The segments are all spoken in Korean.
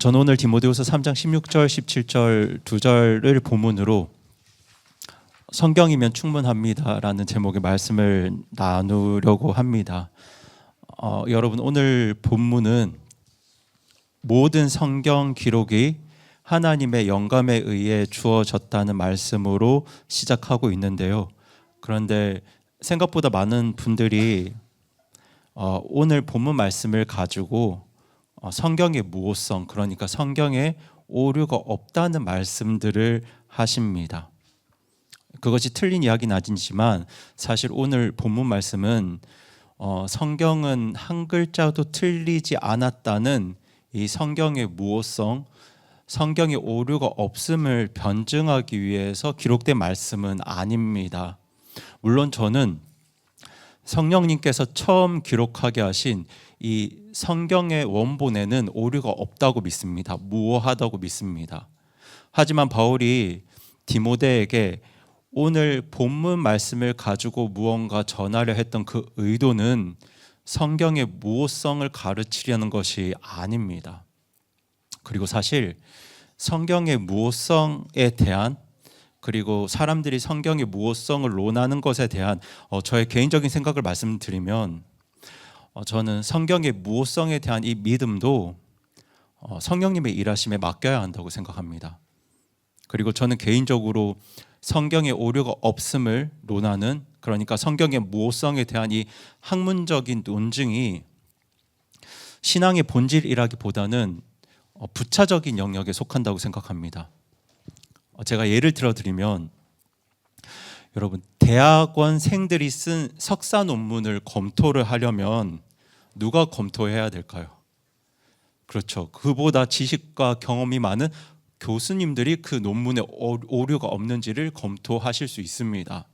저는 오늘 디모데후서 3장 16절, 17절 두 절을 본문으로 성경이면 충분합니다라는 제목의 말씀을 나누려고 합니다. 여러분, 오늘 본문은 모든 성경 기록이 하나님의 영감에 의해 주어졌다는 말씀으로 시작하고 있는데요. 그런데 생각보다 많은 분들이 오늘 본문 말씀을 가지고 성경의 무오성, 그러니까 성경에 오류가 없다는 말씀들을 하십니다. 그것이 틀린 이야기는 아니지만 사실 오늘 본문 말씀은 성경은 한 글자도 틀리지 않았다는 이 성경의 무오성, 성경에 오류가 없음을 변증하기 위해서 기록된 말씀은 아닙니다. 물론 저는 성령님께서 처음 기록하게 하신 이 성경의 원본에는 오류가 없다고 믿습니다. 무오하다고 믿습니다. 하지만 바울이 디모데에게 오늘 본문 말씀을 가지고 무언가 전하려 했던 그 의도는 성경의 무오성을 가르치려는 것이 아닙니다. 그리고 사실 성경의 무오성에 대한, 그리고 사람들이 성경의 무오성을 논하는 것에 대한 저의 개인적인 생각을 말씀드리면, 저는 성경의 무오성에 대한 이 믿음도 성령님의 일하심에 맡겨야 한다고 생각합니다. 그리고 저는 개인적으로 성경의 오류가 없음을 논하는, 그러니까 성경의 무오성에 대한 이 학문적인 논증이 신앙의 본질이라기보다는 부차적인 영역에 속한다고 생각합니다. 제가 예를 들어드리면, 여러분, 대학원생들이 쓴 석사 논문을 검토를 하려면 누가 검토해야 될까요? 그렇죠. 그보다 지식과 경험이 많은 교수님들이 그 논문에 오류가 없는지를 검토하실 수 있습니다.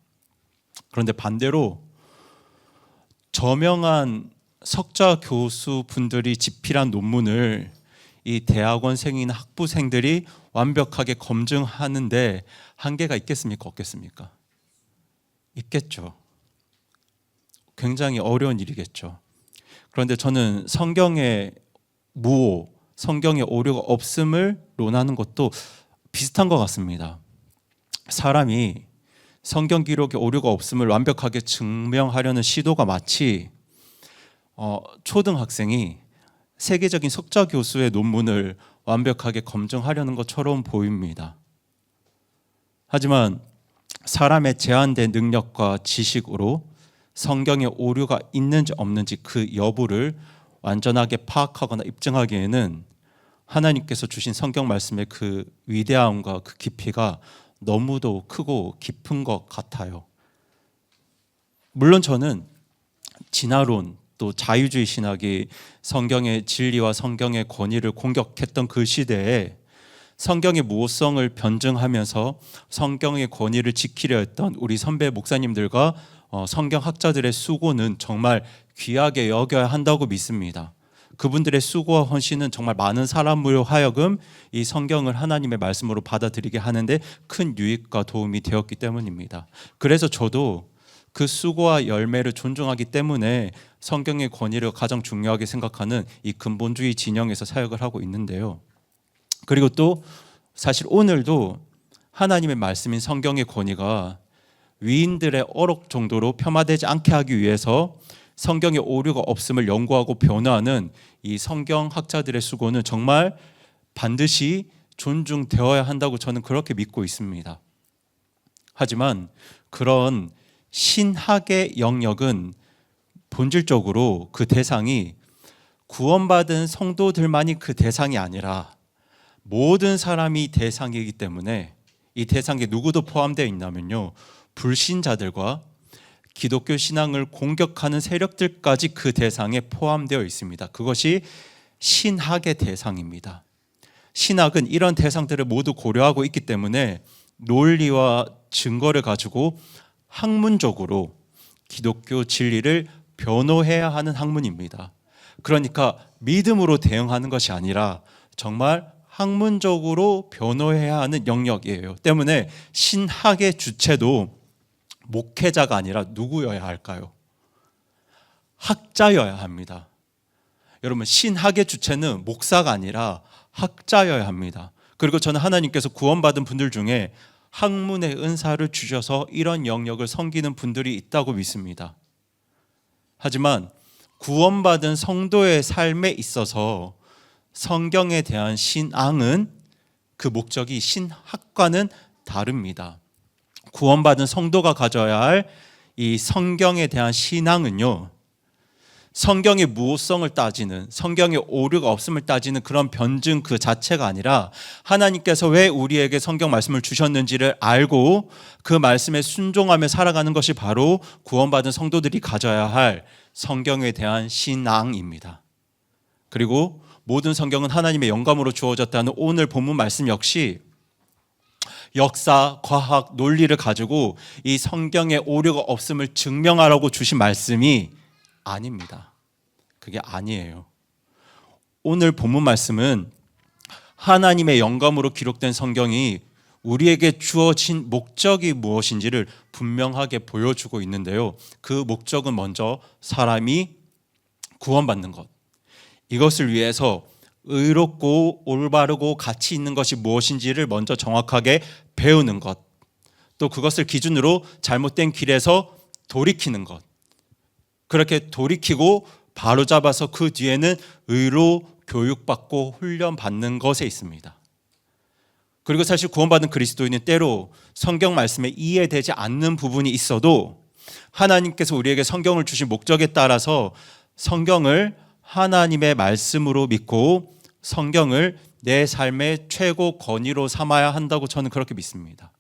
그런데 반대로 저명한 석좌 교수분들이 집필한 논문을 이 대학원생이나 학부생들이 완벽하게 검증하는데 한계가 있겠습니까? 없겠습니까? 있겠죠. 굉장히 어려운 일이겠죠. 그런데 저는 성경의 무오, 성경의 오류가 없음을 논하는 것도 비슷한 것 같습니다. 사람이 성경 기록에 오류가 없음을 완벽하게 증명하려는 시도가 마치 초등학생이 세계적인 석좌 교수의 논문을 완벽하게 검증하려는 것처럼 보입니다. 하지만 사람의 제한된 능력과 지식으로 성경에 오류가 있는지 없는지 그 여부를 완전하게 파악하거나 입증하기에는 하나님께서 주신 성경 말씀의 그 위대함과 그 깊이가 너무도 크고 깊은 것 같아요. 물론 저는 진화론, 또 자유주의 신학이 성경의 진리와 성경의 권위를 공격했던 그 시대에 성경의 무오성을 변증하면서 성경의 권위를 지키려 했던 우리 선배 목사님들과 성경학자들의 수고는 정말 귀하게 여겨야 한다고 믿습니다. 그분들의 수고와 헌신은 정말 많은 사람으로 하여금 이 성경을 하나님의 말씀으로 받아들이게 하는데 큰 유익과 도움이 되었기 때문입니다. 그래서 저도 그 수고와 열매를 존중하기 때문에 성경의 권위를 가장 중요하게 생각하는 이 근본주의 진영에서 사역을 하고 있는데요. 그리고 또 사실 오늘도 하나님의 말씀인 성경의 권위가 위인들의 어록 정도로 폄하되지 않게 하기 위해서 성경의 오류가 없음을 연구하고 변호하는 이 성경학자들의 수고는 정말 반드시 존중되어야 한다고 저는 그렇게 믿고 있습니다. 하지만 그런 신학의 영역은 본질적으로 그 대상이 구원받은 성도들만이 그 대상이 아니라 모든 사람이 대상이기 때문에 이 대상에 누구도 포함되어 있냐면요, 불신자들과 기독교 신앙을 공격하는 세력들까지 그 대상에 포함되어 있습니다. 그것이 신학의 대상입니다. 신학은 이런 대상들을 모두 고려하고 있기 때문에 논리와 증거를 가지고 학문적으로 기독교 진리를 변호해야 하는 학문입니다. 그러니까 믿음으로 대응하는 것이 아니라 정말 학문적으로 변호해야 하는 영역이에요. 때문에 신학의 주체도 목회자가 아니라 누구여야 할까요? 학자여야 합니다. 여러분, 신학의 주체는 목사가 아니라 학자여야 합니다. 그리고 저는 하나님께서 구원받은 분들 중에 학문의 은사를 주셔서 이런 영역을 섬기는 분들이 있다고 믿습니다. 하지만 구원받은 성도의 삶에 있어서 성경에 대한 신앙은 그 목적이 신학과는 다릅니다. 구원받은 성도가 가져야 할 이 성경에 대한 신앙은요, 성경의 무호성을 따지는, 성경의 오류가 없음을 따지는 그런 변증 그 자체가 아니라 하나님께서 왜 우리에게 성경 말씀을 주셨는지를 알고 그 말씀에 순종하며 살아가는 것이 바로 구원받은 성도들이 가져야 할 성경에 대한 신앙입니다. 그리고 모든 성경은 하나님의 영감으로 주어졌다는 오늘 본문 말씀 역시 역사, 과학, 논리를 가지고 이 성경에 오류가 없음을 증명하라고 주신 말씀이 아닙니다. 그게 아니에요. 오늘 본문 말씀은 하나님의 영감으로 기록된 성경이 우리에게 주어진 목적이 무엇인지를 분명하게 보여주고 있는데요. 그 목적은 먼저 사람이 구원받는 것, 이것을 위해서 의롭고 올바르고 가치 있는 것이 무엇인지를 먼저 정확하게 배우는 것, 또 그것을 기준으로 잘못된 길에서 돌이키는 것, 그렇게 돌이키고 바로잡아서 그 뒤에는 의로 교육받고 훈련받는 것에 있습니다. 그리고 사실 구원받은 그리스도인은 때로 성경 말씀에 이해되지 않는 부분이 있어도 하나님께서 우리에게 성경을 주신 목적에 따라서 성경을 하나님의 말씀으로 믿고 성경을 내 삶의 최고 권위로 삼아야 한다고 저는 그렇게 믿습니다.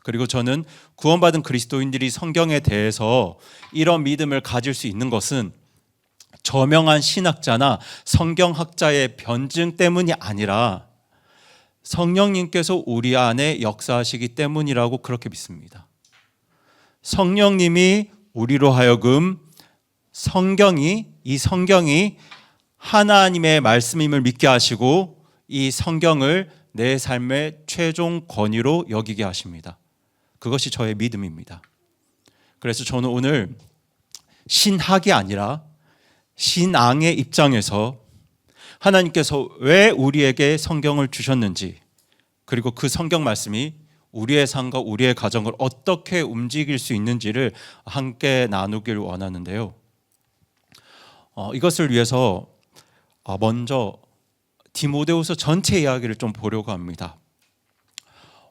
그리고 저는 구원받은 그리스도인들이 성경에 대해서 이런 믿음을 가질 수 있는 것은 저명한 신학자나 성경학자의 변증 때문이 아니라 성령님께서 우리 안에 역사하시기 때문이라고 그렇게 믿습니다. 성령님이 우리로 하여금 이 성경이 하나님의 말씀임을 믿게 하시고 이 성경을 내 삶의 최종 권위로 여기게 하십니다. 그것이 저의 믿음입니다. 그래서 저는 오늘 신학이 아니라 신앙의 입장에서 하나님께서 왜 우리에게 성경을 주셨는지, 그리고 그 성경 말씀이 우리의 삶과 우리의 가정을 어떻게 움직일 수 있는지를 함께 나누길 원하는데요. 이것을 위해서 먼저 디모데후서 전체 이야기를 좀 보려고 합니다.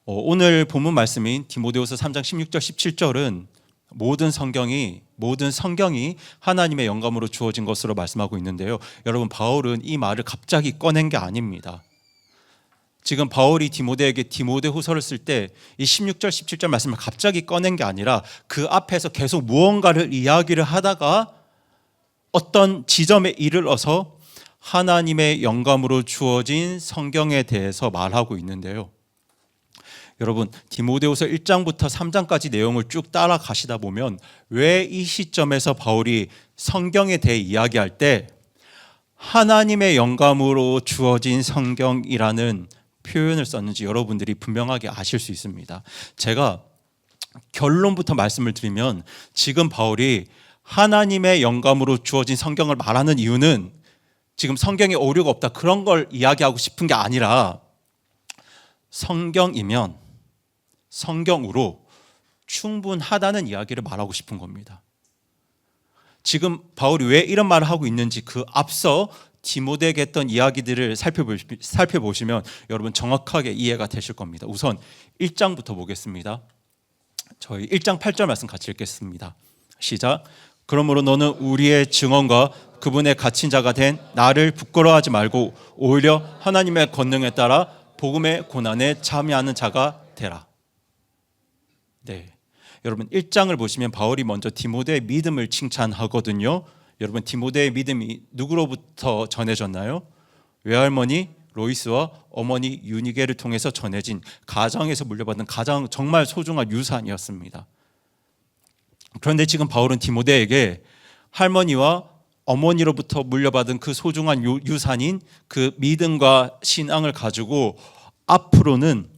오늘 본문 말씀인 디모데후서 3장 16절 17절은 모든 성경이 하나님의 영감으로 주어진 것으로 말씀하고 있는데요. 여러분, 바울은 이 말을 갑자기 꺼낸 게 아닙니다. 지금 바울이 디모데에게 디모데후서를 쓸 때 이 16절 17절 말씀을 갑자기 꺼낸 게 아니라 그 앞에서 계속 무언가를 이야기를 하다가 어떤 지점에 이르러서 하나님의 영감으로 주어진 성경에 대해서 말하고 있는데요. 여러분, 디모데후서 1장부터 3장까지 내용을 쭉 따라가시다 보면 왜 이 시점에서 바울이 성경에 대해 이야기할 때 하나님의 영감으로 주어진 성경이라는 표현을 썼는지 여러분들이 분명하게 아실 수 있습니다. 제가 결론부터 말씀을 드리면 지금 바울이 하나님의 영감으로 주어진 성경을 말하는 이유는 지금 성경에 오류가 없다 그런 걸 이야기하고 싶은 게 아니라 성경이면 성경으로 충분하다는 이야기를 말하고 싶은 겁니다. 지금 바울이 왜 이런 말을 하고 있는지 그 앞서 디모데에게 했던 이야기들을 살펴보시면 여러분 정확하게 이해가 되실 겁니다. 우선 1장부터 보겠습니다. 저희 1장 8절 말씀 같이 읽겠습니다. 시작. 그러므로 너는 우리의 증언과 그분의 갇힌 자가 된 나를 부끄러워하지 말고 오히려 하나님의 권능에 따라 복음의 고난에 참여하는 자가 되라. 네, 여러분 1장을 보시면 바울이 먼저 디모데의 믿음을 칭찬하거든요. 여러분, 디모데의 믿음이 누구로부터 전해졌나요? 외할머니 로이스와 어머니 유니게를 통해서 전해진 가정에서 물려받은 가장 정말 소중한 유산이었습니다. 그런데 지금 바울은 디모데에게 할머니와 어머니로부터 물려받은 그 소중한 유산인 그 믿음과 신앙을 가지고 앞으로는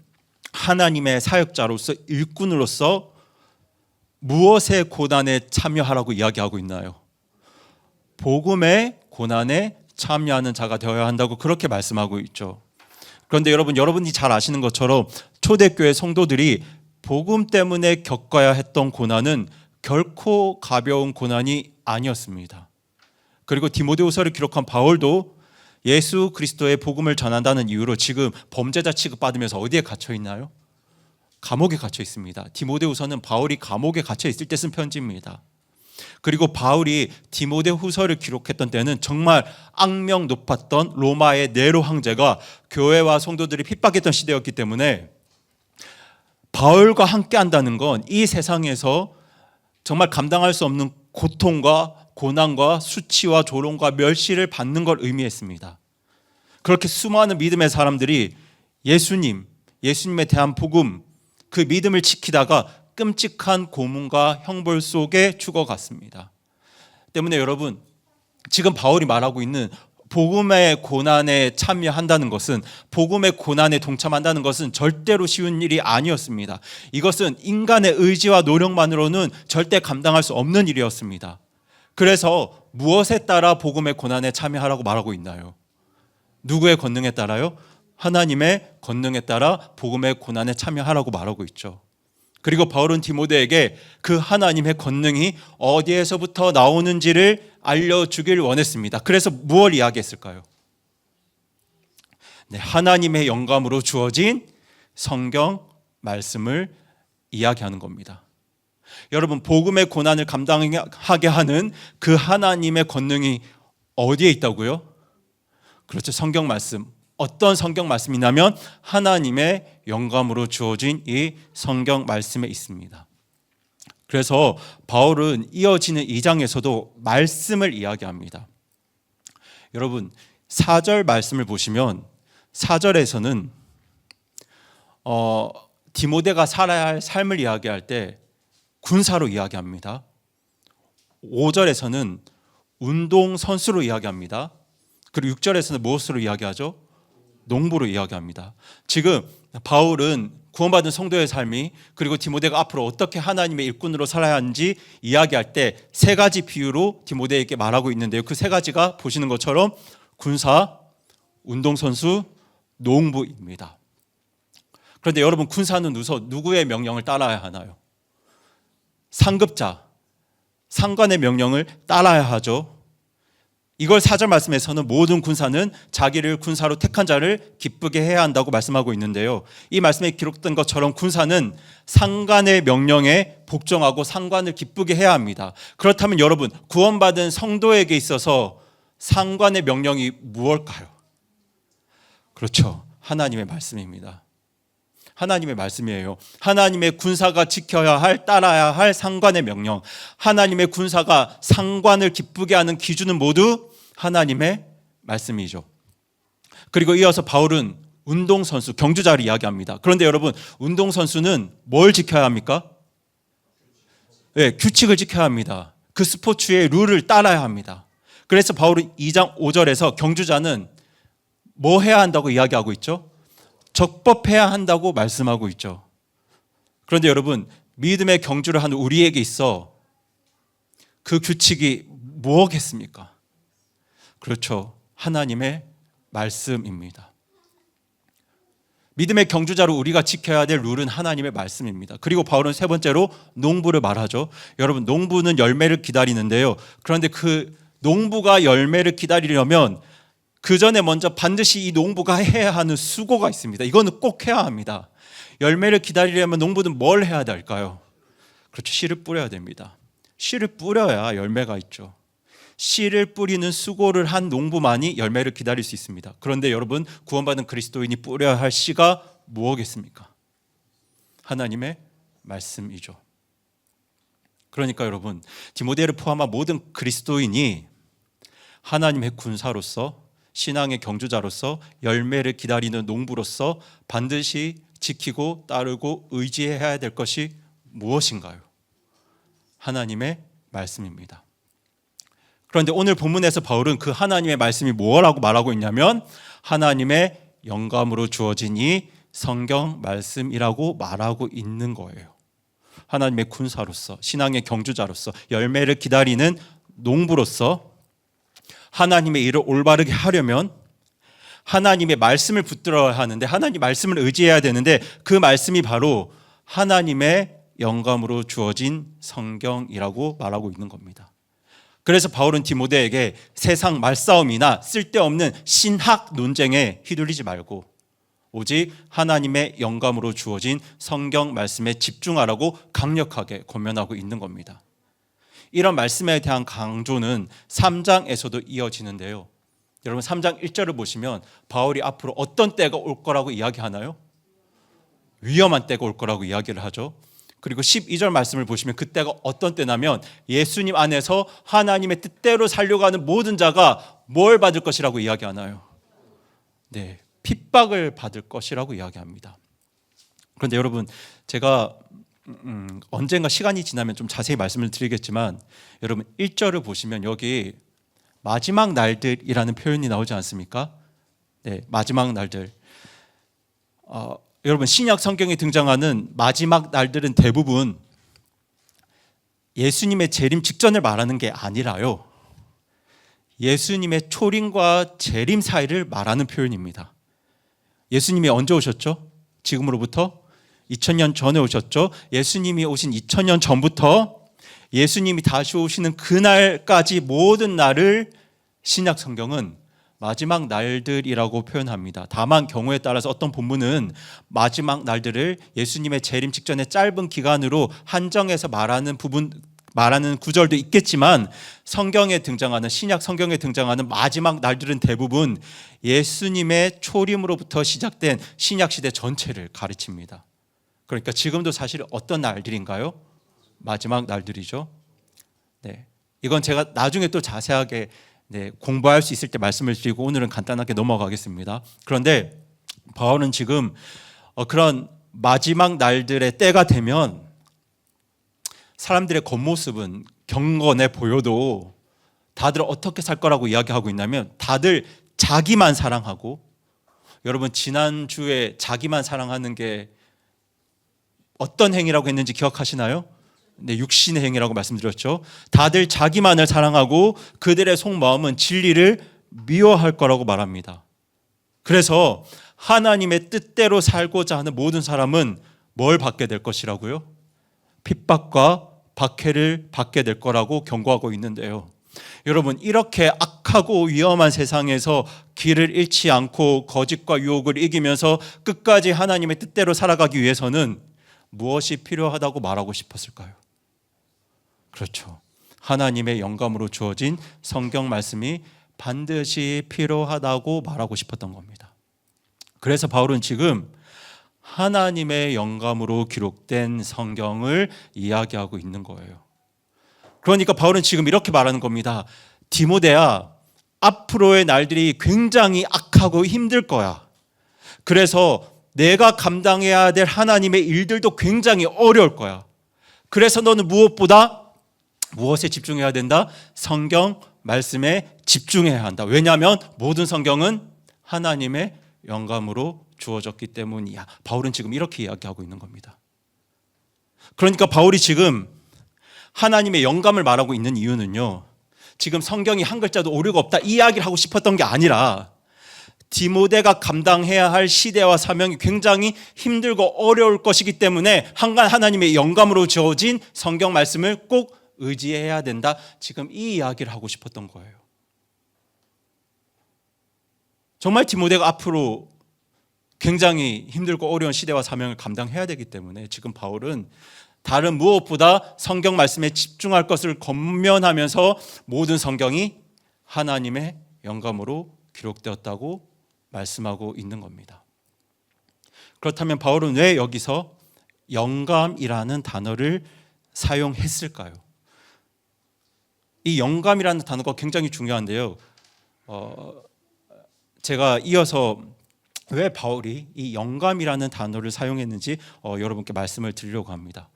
하나님의 사역자로서 일꾼으로서 무엇의 고난에 참여하라고 이야기하고 있나요? 복음의 고난에 참여하는 자가 되어야 한다고 그렇게 말씀하고 있죠. 그런데 여러분이 잘 아시는 것처럼 초대교회 성도들이 복음 때문에 겪어야 했던 고난은 결코 가벼운 고난이 아니었습니다. 그리고 디모데후서를 기록한 바울도 예수 그리스도의 복음을 전한다는 이유로 지금 범죄자 취급받으면서 어디에 갇혀 있나요? 감옥에 갇혀 있습니다. 디모데후서는 바울이 감옥에 갇혀 있을 때 쓴 편지입니다. 그리고 바울이 디모데후서를 기록했던 때는 정말 악명 높았던 로마의 네로 황제가 교회와 성도들이 핍박했던 시대였기 때문에 바울과 함께 한다는 건 이 세상에서 정말 감당할 수 없는 고통과 고난과 수치와 조롱과 멸시를 받는 걸 의미했습니다. 그렇게 수많은 믿음의 사람들이 예수님에 대한 복음, 그 믿음을 지키다가 끔찍한 고문과 형벌 속에 죽어갔습니다. 때문에 여러분, 지금 바울이 말하고 있는 복음의 고난에 참여한다는 것은, 복음의 고난에 동참한다는 것은 절대로 쉬운 일이 아니었습니다. 이것은 인간의 의지와 노력만으로는 절대 감당할 수 없는 일이었습니다. 그래서 무엇에 따라 복음의 고난에 참여하라고 말하고 있나요? 누구의 권능에 따라요? 하나님의 권능에 따라 복음의 고난에 참여하라고 말하고 있죠. 그리고 바울은 디모데에게 그 하나님의 권능이 어디에서부터 나오는지를 알려주길 원했습니다. 그래서 무엇을 이야기했을까요? 네, 하나님의 영감으로 주어진 성경 말씀을 이야기하는 겁니다. 여러분, 복음의 고난을 감당하게 하는 그 하나님의 권능이 어디에 있다고요? 그렇죠, 성경 말씀. 어떤 성경 말씀이냐면 하나님의 영감으로 주어진 이 성경 말씀에 있습니다. 그래서 바울은 이어지는 2장에서도 말씀을 이야기합니다. 여러분, 4절 말씀을 보시면 4절에서는 디모데가 살아야 할 삶을 이야기할 때 군사로 이야기합니다. 5절에서는 운동선수로 이야기합니다. 그리고 6절에서는 무엇으로 이야기하죠? 농부로 이야기합니다. 지금 바울은 구원받은 성도의 삶이, 그리고 디모데가 앞으로 어떻게 하나님의 일꾼으로 살아야 하는지 이야기할 때 세 가지 비유로 디모데에게 말하고 있는데요. 그 세 가지가 보시는 것처럼 군사, 운동선수, 농부입니다. 그런데 여러분, 군사는 누구의 명령을 따라야 하나요? 상급자, 상관의 명령을 따라야 하죠. 이걸 4절 말씀에서는 모든 군사는 자기를 군사로 택한 자를 기쁘게 해야 한다고 말씀하고 있는데요. 이 말씀에 기록된 것처럼 군사는 상관의 명령에 복종하고 상관을 기쁘게 해야 합니다. 그렇다면 여러분, 구원받은 성도에게 있어서 상관의 명령이 무엇일까요? 그렇죠, 하나님의 말씀입니다. 하나님의 말씀이에요. 하나님의 군사가 지켜야 할, 따라야 할 상관의 명령, 하나님의 군사가 상관을 기쁘게 하는 기준은 모두 하나님의 말씀이죠. 그리고 이어서 바울은 운동선수, 경주자를 이야기합니다. 그런데 여러분, 운동선수는 뭘 지켜야 합니까? 네, 규칙을 지켜야 합니다. 그 스포츠의 룰을 따라야 합니다. 그래서 바울은 2장 5절에서 경주자는 뭐 해야 한다고 이야기하고 있죠? 적법해야 한다고 말씀하고 있죠. 그런데 여러분, 믿음의 경주를 하는 우리에게 있어 그 규칙이 무엇겠습니까? 그렇죠, 하나님의 말씀입니다. 믿음의 경주자로 우리가 지켜야 될 룰은 하나님의 말씀입니다. 그리고 바울은 세 번째로 농부를 말하죠. 여러분, 농부는 열매를 기다리는데요. 그런데 그 농부가 열매를 기다리려면 그 전에 먼저 반드시 이 농부가 해야 하는 수고가 있습니다. 이거는 꼭 해야 합니다. 열매를 기다리려면 농부는 뭘 해야 될까요? 그렇죠, 씨를 뿌려야 됩니다. 씨를 뿌려야 열매가 있죠. 씨를 뿌리는 수고를 한 농부만이 열매를 기다릴 수 있습니다. 그런데 여러분, 구원받은 그리스도인이 뿌려야 할 씨가 무엇겠습니까? 하나님의 말씀이죠. 그러니까 여러분, 디모데를 포함한 모든 그리스도인이 하나님의 군사로서, 신앙의 경주자로서, 열매를 기다리는 농부로서 반드시 지키고 따르고 의지해야 될 것이 무엇인가요? 하나님의 말씀입니다. 그런데 오늘 본문에서 바울은 그 하나님의 말씀이 뭐라고 말하고 있냐면 하나님의 영감으로 주어진 이 성경 말씀이라고 말하고 있는 거예요. 하나님의 군사로서, 신앙의 경주자로서, 열매를 기다리는 농부로서 하나님의 일을 올바르게 하려면 하나님의 말씀을 붙들어야 하는데, 하나님 말씀을 의지해야 되는데, 그 말씀이 바로 하나님의 영감으로 주어진 성경이라고 말하고 있는 겁니다. 그래서 바울은 디모데에게 세상 말싸움이나 쓸데없는 신학 논쟁에 휘둘리지 말고 오직 하나님의 영감으로 주어진 성경 말씀에 집중하라고 강력하게 권면하고 있는 겁니다. 이런 말씀에 대한 강조는 3장에서도 이어지는데요. 여러분 3장 1절을 보시면 바울이 앞으로 어떤 때가 올 거라고 이야기하나요? 위험한 때가 올 거라고 이야기를 하죠. 그리고 12절 말씀을 보시면 그때가 어떤 때냐면 예수님 안에서 하나님의 뜻대로 살려고 하는 모든 자가 뭘 받을 것이라고 이야기하나요? 네, 핍박을 받을 것이라고 이야기합니다. 그런데 여러분, 제가 언젠가 시간이 지나면 좀 자세히 말씀을 드리겠지만, 여러분 1절을 보시면 여기 마지막 날들이라는 표현이 나오지 않습니까? 네, 마지막 날들. 여러분 신약 성경에 등장하는 마지막 날들은 대부분 예수님의 재림 직전을 말하는 게 아니라요, 예수님의 초림과 재림 사이를 말하는 표현입니다. 예수님이 언제 오셨죠? 지금으로부터 2000년 전에 오셨죠. 예수님이 오신 2000년 전부터 예수님이 다시 오시는 그날까지 모든 날을 신약 성경은 마지막 날들이라고 표현합니다. 다만 경우에 따라서 어떤 본문은 마지막 날들을 예수님의 재림 직전의 짧은 기간으로 한정해서 말하는 구절도 있겠지만, 성경에 등장하는, 신약 성경에 등장하는 마지막 날들은 대부분 예수님의 초림으로부터 시작된 신약 시대 전체를 가르칩니다. 그러니까 지금도 사실 어떤 날들인가요? 마지막 날들이죠. 네, 이건 제가 나중에 또 자세하게 공부할 수 있을 때 말씀을 드리고 오늘은 간단하게 넘어가겠습니다. 그런데 바울은 지금 그런 마지막 날들의 때가 되면 사람들의 겉모습은 경건해 보여도 다들 어떻게 살 거라고 이야기하고 있냐면, 다들 자기만 사랑하고, 여러분 지난주에 자기만 사랑하는 게 어떤 행위라고 했는지 기억하시나요? 네, 육신의 행위라고 말씀드렸죠. 다들 자기만을 사랑하고 그들의 속마음은 진리를 미워할 거라고 말합니다. 그래서 하나님의 뜻대로 살고자 하는 모든 사람은 뭘 받게 될 것이라고요? 핍박과 박해를 받게 될 거라고 경고하고 있는데요. 여러분, 이렇게 악하고 위험한 세상에서 길을 잃지 않고 거짓과 유혹을 이기면서 끝까지 하나님의 뜻대로 살아가기 위해서는 무엇이 필요하다고 말하고 싶었을까요? 그렇죠. 하나님의 영감으로 주어진 성경 말씀이 반드시 필요하다고 말하고 싶었던 겁니다. 그래서 바울은 지금 하나님의 영감으로 기록된 성경을 이야기하고 있는 거예요. 그러니까 바울은 지금 이렇게 말하는 겁니다. 디모데야, 앞으로의 날들이 굉장히 악하고 힘들 거야. 그래서 내가 감당해야 될 하나님의 일들도 굉장히 어려울 거야. 그래서 너는 무엇에 집중해야 된다? 성경 말씀에 집중해야 한다. 왜냐하면 모든 성경은 하나님의 영감으로 주어졌기 때문이야. 바울은 지금 이렇게 이야기하고 있는 겁니다. 그러니까 바울이 지금 하나님의 영감을 말하고 있는 이유는요, 지금 성경이 한 글자도 오류가 없다 이 이야기를 하고 싶었던 게 아니라, 디모데가 감당해야 할 시대와 사명이 굉장히 힘들고 어려울 것이기 때문에 하나님의 영감으로 주어진 성경 말씀을 꼭 의지해야 된다, 지금 이 이야기를 하고 싶었던 거예요. 정말 디모데가 앞으로 굉장히 힘들고 어려운 시대와 사명을 감당해야 되기 때문에 지금 바울은 다른 무엇보다 성경 말씀에 집중할 것을 권면하면서 모든 성경이 하나님의 영감으로 기록되었다고 말씀하고 있는 겁니다. 그렇다면 바울은 왜 여기서 영감이라는 단어를 사용했을까요? 이 영감이라는 단어가 굉장히 중요한데요. 제가 이어서 왜 바울이 이 영감이라는 단어를 사용했는지 여러분께 말씀을 드리려고 합니다.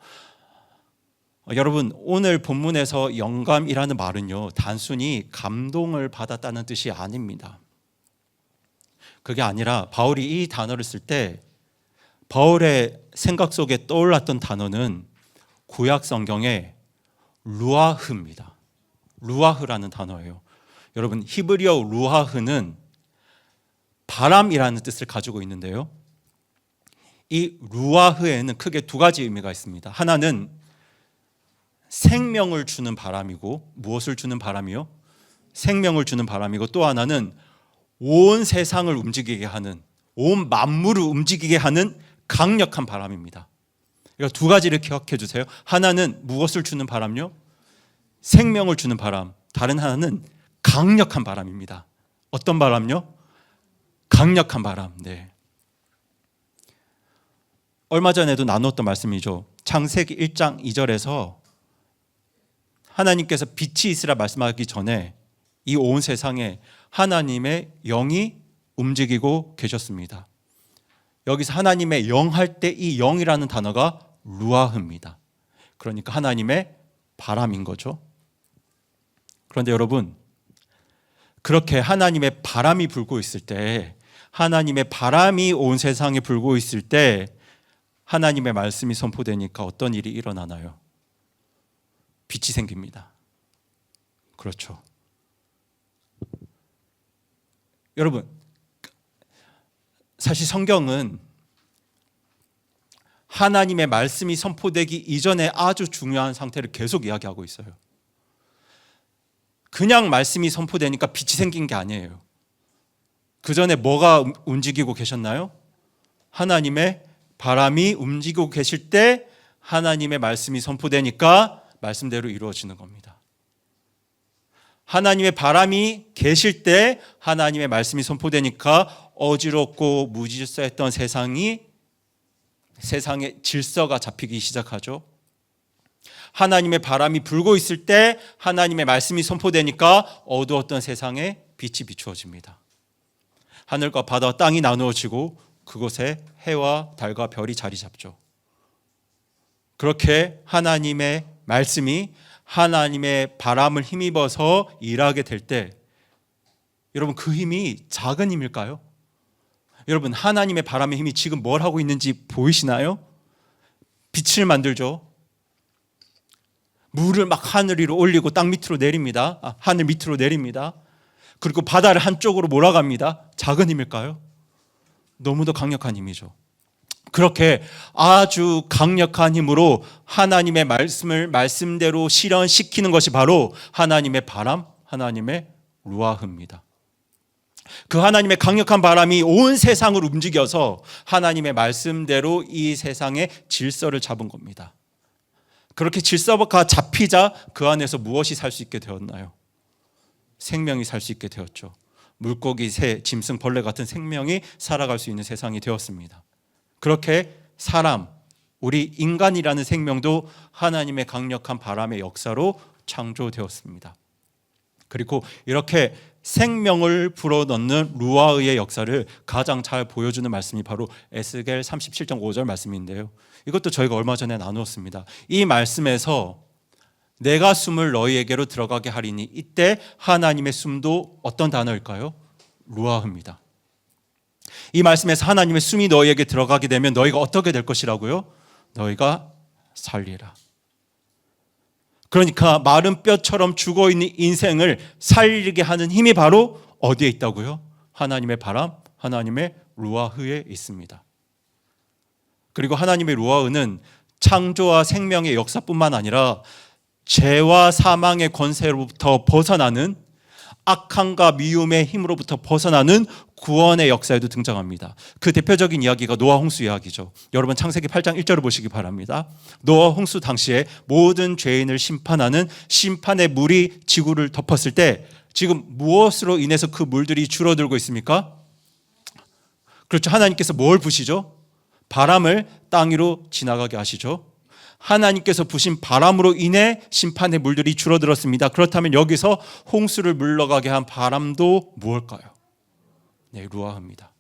여러분, 오늘 본문에서 영감이라는 말은요, 단순히 감동을 받았다는 뜻이 아닙니다. 그게 아니라 바울이 이 단어를 쓸 때 바울의 생각 속에 떠올랐던 단어는 구약 성경의 루아흐입니다. 루아흐라는 단어예요. 여러분, 히브리어 루아흐는 바람이라는 뜻을 가지고 있는데요, 이 루아흐에는 크게 두 가지 의미가 있습니다. 하나는 생명을 주는 바람이고, 무엇을 주는 바람이요? 생명을 주는 바람이고, 또 하나는 온 세상을 움직이게 하는, 온 만물을 움직이게 하는 강력한 바람입니다. 그러니까 두 가지를 기억해 주세요. 하나는 무엇을 주는 바람요? 생명을 주는 바람. 다른 하나는 강력한 바람입니다. 어떤 바람요? 강력한 바람. 네. 얼마 전에도 나눴던 말씀이죠. 창세기 1장 2절에서 하나님께서 빛이 있으라 말씀하기 전에 이 온 세상에 하나님의 영이 움직이고 계셨습니다. 여기서 하나님의 영 할 때 이 영이라는 단어가 루아흐입니다. 그러니까 하나님의 바람인 거죠. 그런데 여러분, 그렇게 하나님의 바람이 불고 있을 때, 하나님의 바람이 온 세상에 불고 있을 때 하나님의 말씀이 선포되니까 어떤 일이 일어나나요? 빛이 생깁니다. 그렇죠. 여러분, 사실 성경은 하나님의 말씀이 선포되기 이전에 아주 중요한 상태를 계속 이야기하고 있어요. 그냥 말씀이 선포되니까 빛이 생긴 게 아니에요. 그 전에 뭐가 움직이고 계셨나요? 하나님의 바람이 움직이고 계실 때 하나님의 말씀이 선포되니까 말씀대로 이루어지는 겁니다. 하나님의 바람이 계실 때 하나님의 말씀이 선포되니까 어지럽고 무질서했던 세상의 질서가 잡히기 시작하죠. 하나님의 바람이 불고 있을 때 하나님의 말씀이 선포되니까 어두웠던 세상에 빛이 비추어집니다. 하늘과 바다와 땅이 나누어지고 그곳에 해와 달과 별이 자리 잡죠. 그렇게 하나님의 말씀이 하나님의 바람을 힘입어서 일하게 될 때, 여러분, 그 힘이 작은 힘일까요? 여러분, 하나님의 바람의 힘이 지금 뭘 하고 있는지 보이시나요? 빛을 만들죠. 물을 막 하늘 위로 올리고 땅 밑으로 내립니다. 하늘 밑으로 내립니다. 그리고 바다를 한쪽으로 몰아갑니다. 작은 힘일까요? 너무도 강력한 힘이죠. 그렇게 아주 강력한 힘으로 하나님의 말씀을 말씀대로 실현시키는 것이 바로 하나님의 바람, 하나님의 루아흐입니다. 그 하나님의 강력한 바람이 온 세상을 움직여서 하나님의 말씀대로 이 세상의 질서를 잡은 겁니다. 그렇게 질서가 잡히자 그 안에서 무엇이 살 수 있게 되었나요? 생명이 살 수 있게 되었죠. 물고기, 새, 짐승, 벌레 같은 생명이 살아갈 수 있는 세상이 되었습니다. 그렇게 사람, 우리 인간이라는 생명도 하나님의 강력한 바람의 역사로 창조되었습니다. 그리고 이렇게 생명을 불어넣는 루아흐의 역사를 가장 잘 보여주는 말씀이 바로 에스겔 37.5절 말씀인데요, 이것도 저희가 얼마 전에 나누었습니다. 이 말씀에서 내가 숨을 너희에게로 들어가게 하리니, 이때 하나님의 숨도 어떤 단어일까요? 루아흐입니다. 이 말씀에서 하나님의 숨이 너희에게 들어가게 되면 너희가 어떻게 될 것이라고요? 너희가 살리라. 그러니까 마른 뼈처럼 죽어있는 인생을 살리게 하는 힘이 바로 어디에 있다고요? 하나님의 바람, 하나님의 루아흐에 있습니다. 그리고 하나님의 루아흐는 창조와 생명의 역사뿐만 아니라 죄와 사망의 권세로부터 벗어나는, 악함과 미움의 힘으로부터 벗어나는 구원의 역사에도 등장합니다. 그 대표적인 이야기가 노아 홍수 이야기죠. 여러분, 창세기 8장 1절을 보시기 바랍니다. 노아 홍수 당시에 모든 죄인을 심판하는 심판의 물이 지구를 덮었을 때 지금 무엇으로 인해서 그 물들이 줄어들고 있습니까? 그렇죠. 하나님께서 뭘 부시죠? 바람을 땅 위로 지나가게 하시죠. 하나님께서 부신 바람으로 인해 심판의 물들이 줄어들었습니다. 그렇다면 여기서 홍수를 물러가게 한 바람도 무엇일까요? 네, 루아흐입니다.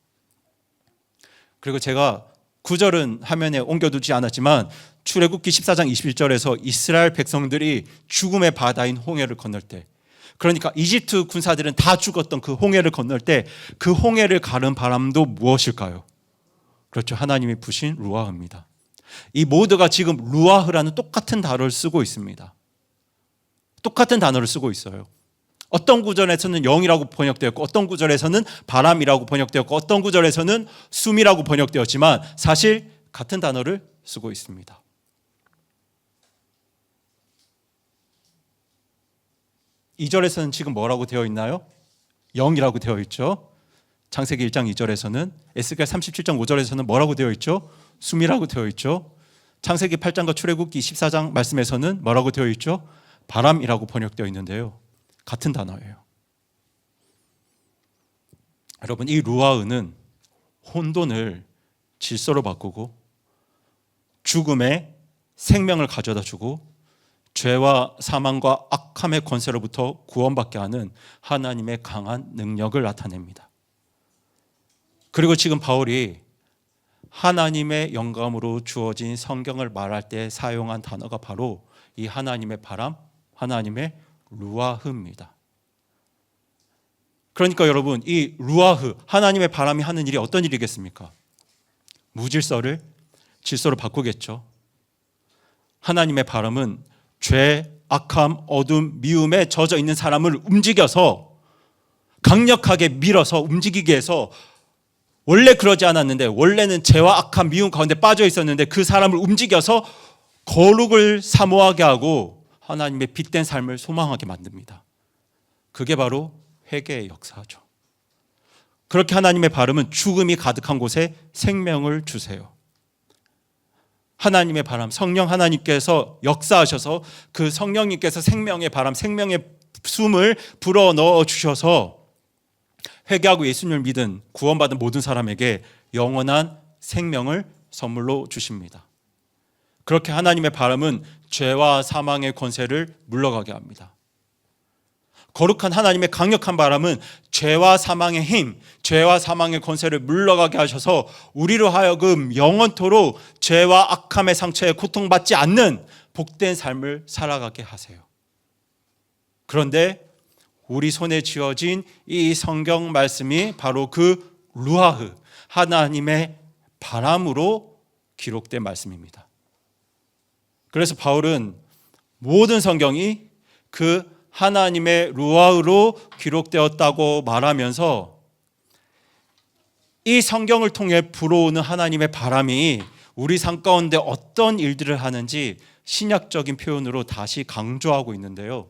그리고 제가 구절은 화면에 옮겨두지 않았지만 출애굽기 14장 21절에서 이스라엘 백성들이 죽음의 바다인 홍해를 건널 때, 그러니까 이집트 군사들은 다 죽었던 그 홍해를 건널 때 그 홍해를 가른 바람도 무엇일까요? 그렇죠. 하나님이 부신 루아흐입니다. 이 모두가 지금 루아흐라는 똑같은 단어를 쓰고 있습니다. 똑같은 단어를 쓰고 있어요. 어떤 구절에서는 영이라고 번역되었고 어떤 구절에서는 바람이라고 번역되었고 어떤 구절에서는 숨이라고 번역되었지만 사실 같은 단어를 쓰고 있습니다. 이 절에서는 지금 뭐라고 되어 있나요? 영이라고 되어 있죠. 창세기 1장 2절에서는, 에스겔 37장 5절에서는 뭐라고 되어 있죠? 숨이라고 되어 있죠. 창세기 8장과 출애굽기 24장 말씀에서는 뭐라고 되어 있죠? 바람이라고 번역되어 있는데요. 같은 단어예요. 여러분, 이 루아흐는 혼돈을 질서로 바꾸고 죽음에 생명을 가져다 주고 죄와 사망과 악함의 권세로부터 구원받게 하는 하나님의 강한 능력을 나타냅니다. 그리고 지금 바울이 하나님의 영감으로 주어진 성경을 말할 때 사용한 단어가 바로 이 하나님의 바람, 하나님의 루아흐입니다. 그러니까 여러분, 이 루아흐, 하나님의 바람이 하는 일이 어떤 일이겠습니까? 무질서를 질서로 바꾸겠죠. 하나님의 바람은 죄, 악함, 어둠, 미움에 젖어 있는 사람을 움직여서 강력하게 밀어서 움직이게 해서 원래 그러지 않았는데 원래는 죄와 악함, 미움 가운데 빠져 있었는데 그 사람을 움직여서 거룩을 사모하게 하고 하나님의 빛된 삶을 소망하게 만듭니다. 그게 바로 회개의 역사죠. 그렇게 하나님의 바람은 죽음이 가득한 곳에 생명을 주세요. 하나님의 바람, 성령 하나님께서 역사하셔서 그 성령님께서 생명의 바람, 생명의 숨을 불어 넣어 주셔서 회개하고 예수님을 믿은 구원받은 모든 사람에게 영원한 생명을 선물로 주십니다. 그렇게 하나님의 바람은 죄와 사망의 권세를 물러가게 합니다. 거룩한 하나님의 강력한 바람은 죄와 사망의 힘, 죄와 사망의 권세를 물러가게 하셔서 우리로 하여금 영원토록 죄와 악함의 상처에 고통받지 않는 복된 삶을 살아가게 하세요. 그런데 우리 손에 쥐어진 이 성경 말씀이 바로 그 루아흐, 하나님의 바람으로 기록된 말씀입니다. 그래서 바울은 모든 성경이 그 하나님의 루아흐로 기록되었다고 말하면서 이 성경을 통해 불어오는 하나님의 바람이 우리 삶 가운데 어떤 일들을 하는지 신약적인 표현으로 다시 강조하고 있는데요.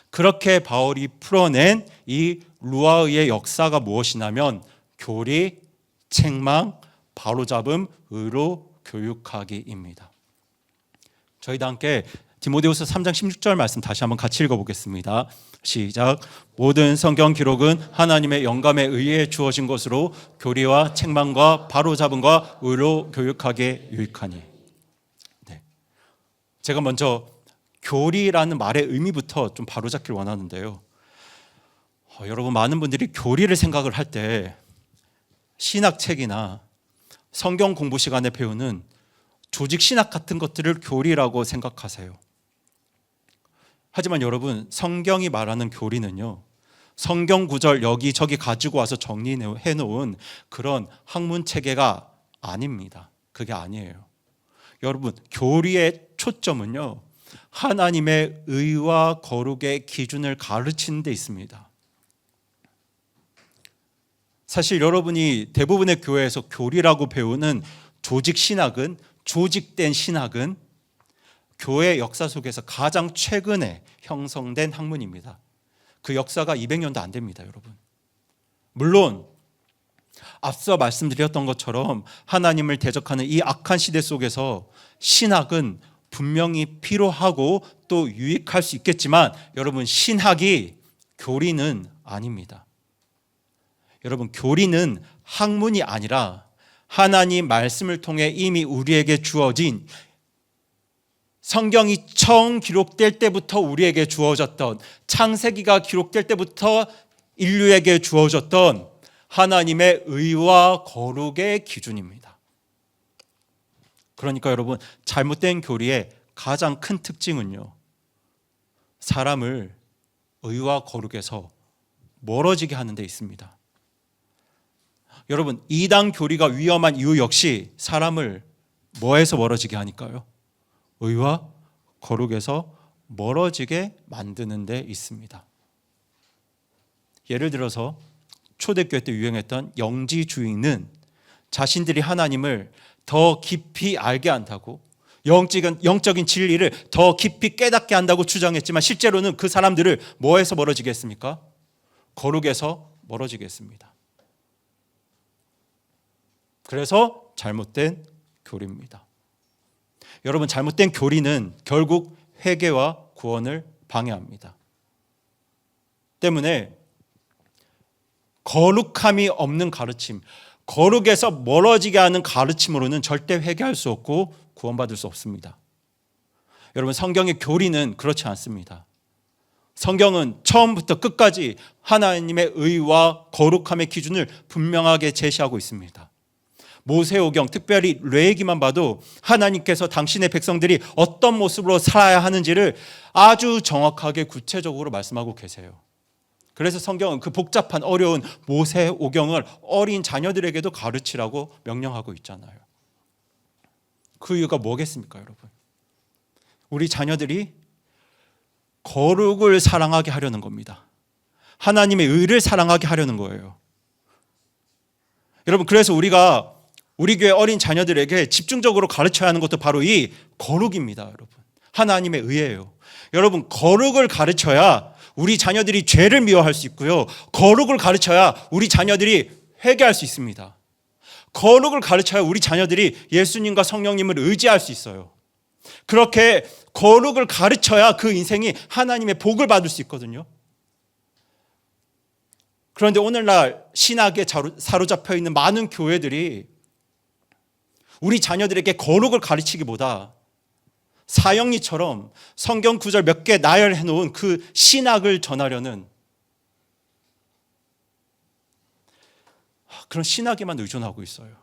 그렇게 바울이 풀어낸 이 루아흐의 역사가 무엇이냐면 교리, 책망, 바로잡음, 의로 교육하기입니다. 저희도 함께 디모데후서 3장 16절 말씀 다시 한번 같이 읽어보겠습니다. 시작. 모든 성경 기록은 하나님의 영감에 의해 주어진 것으로 교리와 책망과 바로잡음과 의로 교육하게 유익하니. 네. 제가 먼저 교리라는 말의 의미부터 좀 바로잡기를 원하는데요. 여러분, 많은 분들이 교리를 생각을 할 때 신학책이나 성경 공부 시간에 배우는 조직 신학 같은 것들을 교리라고 생각하세요. 하지만 여러분, 성경이 말하는 교리는요, 성경 구절 여기저기 가지고 와서 정리해 놓은 그런 학문 체계가 아닙니다. 그게 아니에요. 여러분, 교리의 초점은요, 하나님의 의와 거룩의 기준을 가르치는 데 있습니다. 사실 여러분이 대부분의 교회에서 교리라고 배우는 조직 신학은, 조직된 신학은 교회 역사 속에서 가장 최근에 형성된 학문입니다. 그 역사가 200년도 안 됩니다, 여러분. 물론 앞서 말씀드렸던 것처럼 하나님을 대적하는 이 악한 시대 속에서 신학은 분명히 필요하고 또 유익할 수 있겠지만 여러분, 신학이 교리는 아닙니다. 여러분, 교리는 학문이 아니라 하나님 말씀을 통해 이미 우리에게 주어진, 성경이 처음 기록될 때부터 우리에게 주어졌던, 창세기가 기록될 때부터 인류에게 주어졌던 하나님의 의와 거룩의 기준입니다. 그러니까 여러분, 잘못된 교리의 가장 큰 특징은요, 사람을 의와 거룩에서 멀어지게 하는 데 있습니다. 여러분, 이단 교리가 위험한 이유 역시 사람을 뭐에서 멀어지게 하니까요? 의와 거룩에서 멀어지게 만드는 데 있습니다. 예를 들어서 초대교회 때 유행했던 영지주의는 자신들이 하나님을 더 깊이 알게 한다고, 영적인 진리를 더 깊이 깨닫게 한다고 주장했지만 실제로는 그 사람들을 뭐에서 멀어지게 했습니까? 거룩에서 멀어지게 했습니다. 그래서 잘못된 교리입니다. 여러분, 잘못된 교리는 결국 회개와 구원을 방해합니다. 때문에 거룩함이 없는 가르침, 거룩에서 멀어지게 하는 가르침으로는 절대 회개할 수 없고 구원받을 수 없습니다. 여러분, 성경의 교리는 그렇지 않습니다. 성경은 처음부터 끝까지 하나님의 의와 거룩함의 기준을 분명하게 제시하고 있습니다. 모세오경, 특별히 레위기만 봐도 하나님께서 당신의 백성들이 어떤 모습으로 살아야 하는지를 아주 정확하게 구체적으로 말씀하고 계세요. 그래서 성경은 그 복잡한 어려운 모세오경을 어린 자녀들에게도 가르치라고 명령하고 있잖아요. 그 이유가 뭐겠습니까, 여러분? 우리 자녀들이 거룩을 사랑하게 하려는 겁니다. 하나님의 의를 사랑하게 하려는 거예요. 여러분, 그래서 우리가 우리 교회 어린 자녀들에게 집중적으로 가르쳐야 하는 것도 바로 이 거룩입니다, 여러분. 하나님의 의예요. 여러분, 거룩을 가르쳐야 우리 자녀들이 죄를 미워할 수 있고요. 거룩을 가르쳐야 우리 자녀들이 회개할 수 있습니다. 거룩을 가르쳐야 우리 자녀들이 예수님과 성령님을 의지할 수 있어요. 그렇게 거룩을 가르쳐야 그 인생이 하나님의 복을 받을 수 있거든요. 그런데 오늘날 신학에 사로잡혀 있는 많은 교회들이 우리 자녀들에게 거룩을 가르치기보다 사형리처럼 성경 구절 몇 개 나열해 놓은 그 신학을 전하려는 그런 신학에만 의존하고 있어요.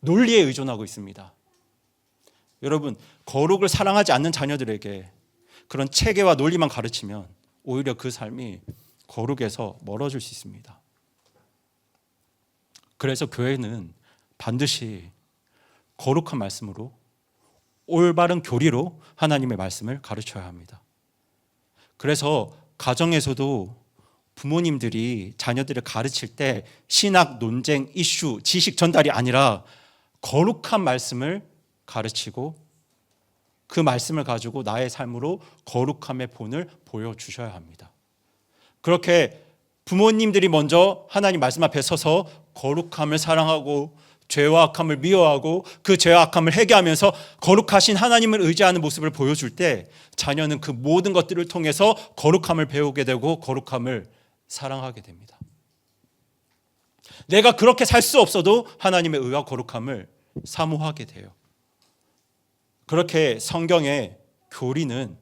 논리에 의존하고 있습니다. 여러분, 거룩을 사랑하지 않는 자녀들에게 그런 체계와 논리만 가르치면 오히려 그 삶이 거룩에서 멀어질 수 있습니다. 그래서 교회는 반드시 거룩한 말씀으로, 올바른 교리로 하나님의 말씀을 가르쳐야 합니다. 그래서 가정에서도 부모님들이 자녀들을 가르칠 때 신학 논쟁, 이슈, 지식 전달이 아니라 거룩한 말씀을 가르치고 그 말씀을 가지고 나의 삶으로 거룩함의 본을 보여주셔야 합니다. 그렇게 부모님들이 먼저 하나님 말씀 앞에 서서 거룩함을 사랑하고 죄와 악함을 미워하고 그 죄와 악함을 회개하면서 거룩하신 하나님을 의지하는 모습을 보여줄 때 자녀는 그 모든 것들을 통해서 거룩함을 배우게 되고 거룩함을 사랑하게 됩니다. 내가 그렇게 살 수 없어도 하나님의 의와 거룩함을 사모하게 돼요. 그렇게 성경의 교리는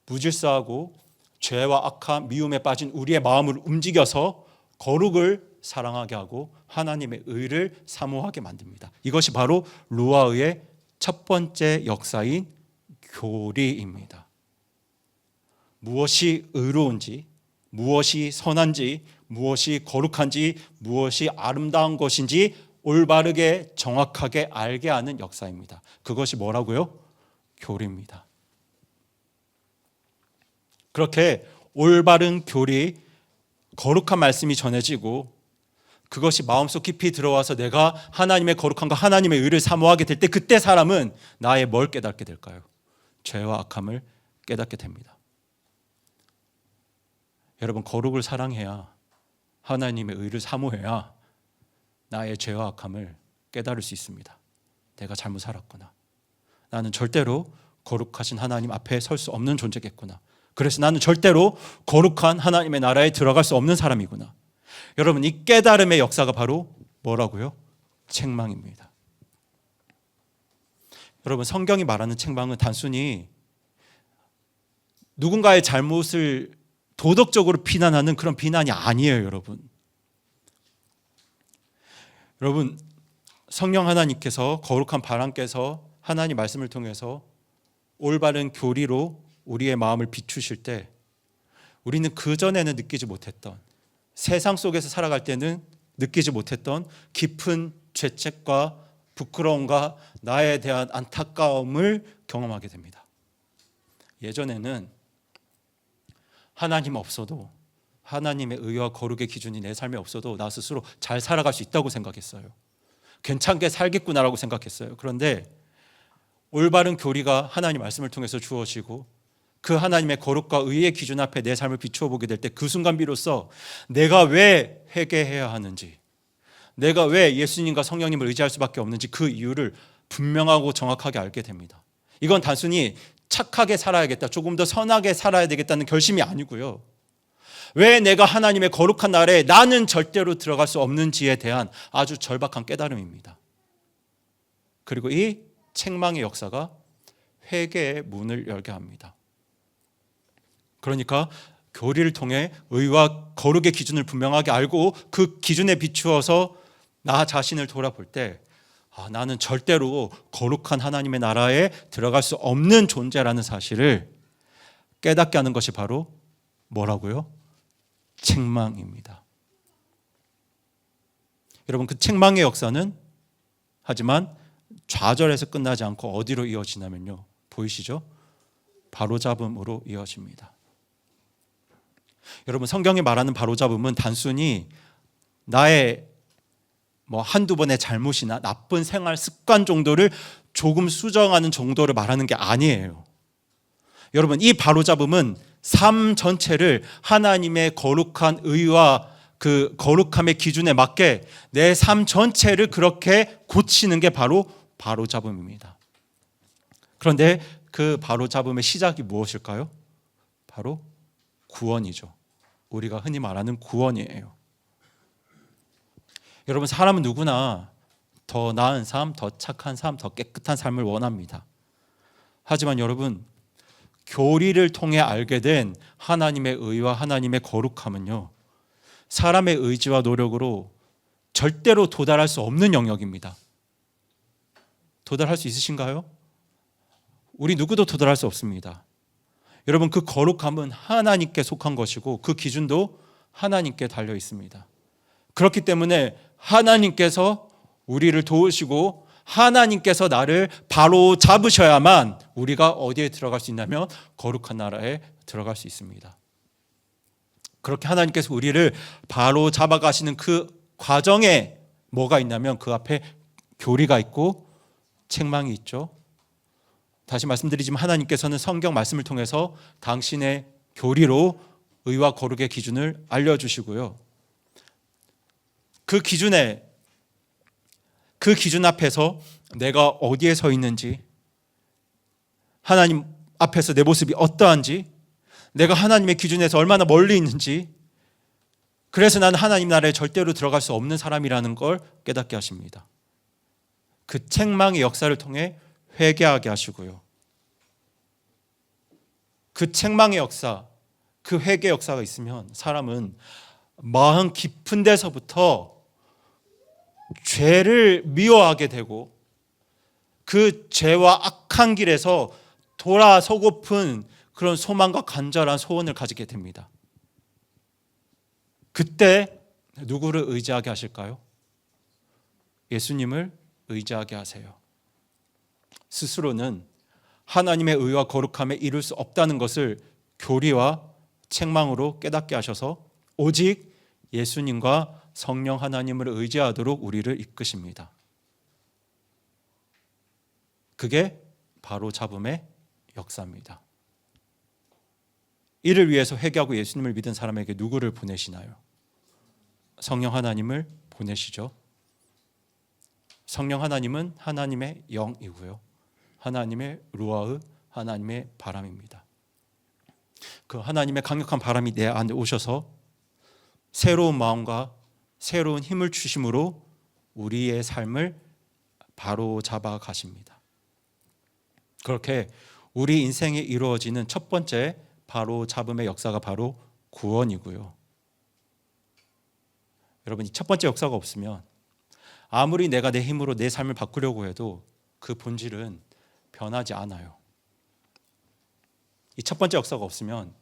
무질서하고 죄와 악함, 미움에 빠진 우리의 마음을 움직여서 거룩을 사랑하게 하고 하나님의 의를 사모하게 만듭니다. 이것이 바로 루아의 첫 번째 역사인 교리입니다. 무엇이 의로운지, 무엇이 선한지, 무엇이 거룩한지, 무엇이 아름다운 것인지 올바르게 정확하게 알게 하는 역사입니다. 그것이 뭐라고요? 교리입니다. 그렇게 올바른 교리, 거룩한 말씀이 전해지고 그것이 마음속 깊이 들어와서 내가 하나님의 거룩함과 하나님의 의를 사모하게 될 때 그때 사람은 나의 뭘 깨닫게 될까요? 죄와 악함을 깨닫게 됩니다. 여러분, 거룩을 사랑해야, 하나님의 의를 사모해야 나의 죄와 악함을 깨달을 수 있습니다. 내가 잘못 살았구나. 나는 절대로 거룩하신 하나님 앞에 설 수 없는 존재겠구나. 그래서 나는 절대로 거룩한 하나님의 나라에 들어갈 수 없는 사람이구나. 여러분, 이 깨달음의 역사가 바로 뭐라고요? 책망입니다. 여러분, 성경이 말하는 책망은 단순히 누군가의 잘못을 도덕적으로 비난하는 그런 비난이 아니에요, 여러분. 여러분, 성령 하나님께서, 거룩한 바람께서 하나님 말씀을 통해서 올바른 교리로 우리의 마음을 비추실 때 우리는 그전에는 느끼지 못했던, 세상 속에서 살아갈 때는 느끼지 못했던 깊은 죄책과 부끄러움과 나에 대한 안타까움을 경험하게 됩니다. 예전에는 하나님 없어도 하나님의 의와 거룩의 기준이 내 삶에 없어도 나 스스로 잘 살아갈 수 있다고 생각했어요. 괜찮게 살겠구나라고 생각했어요. 그런데 올바른 교리가 하나님 말씀을 통해서 주어지고 그 하나님의 거룩과 의의 기준 앞에 내 삶을 비추어 보게 될 때 그 순간 비로소 내가 왜 회개해야 하는지, 내가 왜 예수님과 성령님을 의지할 수밖에 없는지 그 이유를 분명하고 정확하게 알게 됩니다. 이건 단순히 착하게 살아야겠다, 조금 더 선하게 살아야 되겠다는 결심이 아니고요. 왜 내가 하나님의 거룩한 나라에 나는 절대로 들어갈 수 없는지에 대한 아주 절박한 깨달음입니다. 그리고 이 책망의 역사가 회개의 문을 열게 합니다. 그러니까 교리를 통해 의와 거룩의 기준을 분명하게 알고 그 기준에 비추어서 나 자신을 돌아볼 때 나는 절대로 거룩한 하나님의 나라에 들어갈 수 없는 존재라는 사실을 깨닫게 하는 것이 바로 뭐라고요? 책망입니다. 여러분, 그 책망의 역사는 하지만 좌절에서 끝나지 않고 어디로 이어지냐면요, 보이시죠? 바로잡음으로 이어집니다. 여러분, 성경이 말하는 바로잡음은 단순히 나의 한두 번의 잘못이나 나쁜 생활 습관 정도를 조금 수정하는 정도를 말하는 게 아니에요. 여러분, 이 바로잡음은 삶 전체를 하나님의 거룩한 의와 그 거룩함의 기준에 맞게 내 삶 전체를 그렇게 고치는 게 바로 바로잡음입니다. 그런데 그 바로잡음의 시작이 무엇일까요? 바로 구원이죠. 우리가 흔히 말하는 구원이에요. 여러분, 사람은 누구나 더 나은 삶, 더 착한 삶, 더 깨끗한 삶을 원합니다. 하지만 여러분, 교리를 통해 알게 된 하나님의 의와 하나님의 거룩함은요, 사람의 의지와 노력으로 절대로 도달할 수 없는 영역입니다. 도달할 수 있으신가요? 우리 누구도 도달할 수 없습니다. 여러분, 그 거룩함은 하나님께 속한 것이고 그 기준도 하나님께 달려 있습니다. 그렇기 때문에 하나님께서 우리를 도우시고 하나님께서 나를 바로 잡으셔야만 우리가 어디에 들어갈 수 있냐면 거룩한 나라에 들어갈 수 있습니다. 그렇게 하나님께서 우리를 바로 잡아가시는 그 과정에 뭐가 있냐면 그 앞에 교리가 있고 책망이 있죠. 다시 말씀드리지만 하나님께서는 성경 말씀을 통해서 당신의 교리로 의와 거룩의 기준을 알려주시고요. 그 기준 앞에서 내가 어디에 서 있는지, 하나님 앞에서 내 모습이 어떠한지, 내가 하나님의 기준에서 얼마나 멀리 있는지, 그래서 나는 하나님 나라에 절대로 들어갈 수 없는 사람이라는 걸 깨닫게 하십니다. 그 책망의 역사를 통해 회개하게 하시고요. 그 책망의 역사, 그 회개 역사가 있으면 사람은 마음 깊은 데서부터 죄를 미워하게 되고 그 죄와 악한 길에서 돌아서고픈 그런 소망과 간절한 소원을 가지게 됩니다. 그때 누구를 의지하게 하실까요? 예수님을 의지하게 하세요. 스스로는 하나님의 의와 거룩함에 이룰 수 없다는 것을 교리와 책망으로 깨닫게 하셔서 오직 예수님과 성령 하나님을 의지하도록 우리를 이끄십니다. 그게 바로 잡음의 역사입니다. 이를 위해서 회개하고 예수님을 믿은 사람에게 누구를 보내시나요? 성령 하나님을 보내시죠. 성령 하나님은 하나님의 영이고요, 하나님의 루아흐, 하나님의 바람입니다. 그 하나님의 강력한 바람이 내 안에 오셔서 새로운 마음과 새로운 힘을 주심으로 우리의 삶을 바로 잡아 가십니다. 그렇게 우리 인생에 이루어지는 첫 번째 바로 잡음의 역사가 바로 구원이고요. 여러분, 이 첫 번째 역사가 없으면 아무리 내가 내 힘으로 내 삶을 바꾸려고 해도 그 본질은 변하지 않아요. 이 첫 번째 역사가 없으면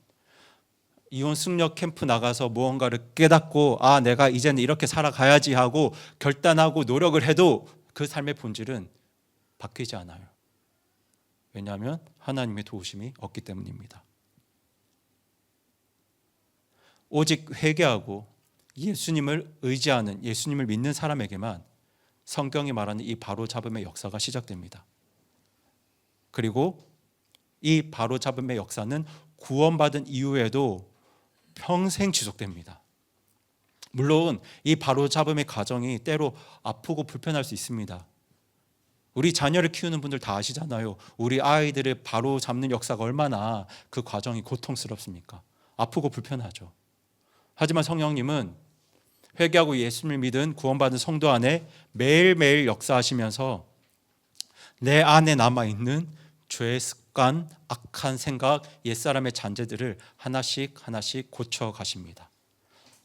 이혼 승려 캠프 나가서 무언가를 깨닫고 내가 이제는 이렇게 살아가야지 하고 결단하고 노력을 해도 그 삶의 본질은 바뀌지 않아요. 왜냐하면 하나님의 도우심이 없기 때문입니다. 오직 회개하고 예수님을 의지하는, 예수님을 믿는 사람에게만 성경이 말하는 이 바로잡음의 역사가 시작됩니다. 그리고 이 바로잡음의 역사는 구원받은 이후에도 평생 지속됩니다. 물론 이 바로잡음의 과정이 때로 아프고 불편할 수 있습니다. 우리 자녀를 키우는 분들 다 아시잖아요. 우리 아이들을 바로잡는 역사가 얼마나 그 과정이 고통스럽습니까? 아프고 불편하죠. 하지만 성령님은 회개하고 예수님을 믿은 구원받은 성도 안에 매일매일 역사하시면서 내 안에 남아있는 죄의 습관, 악한 생각, 옛사람의 잔재들을 하나씩 고쳐가십니다.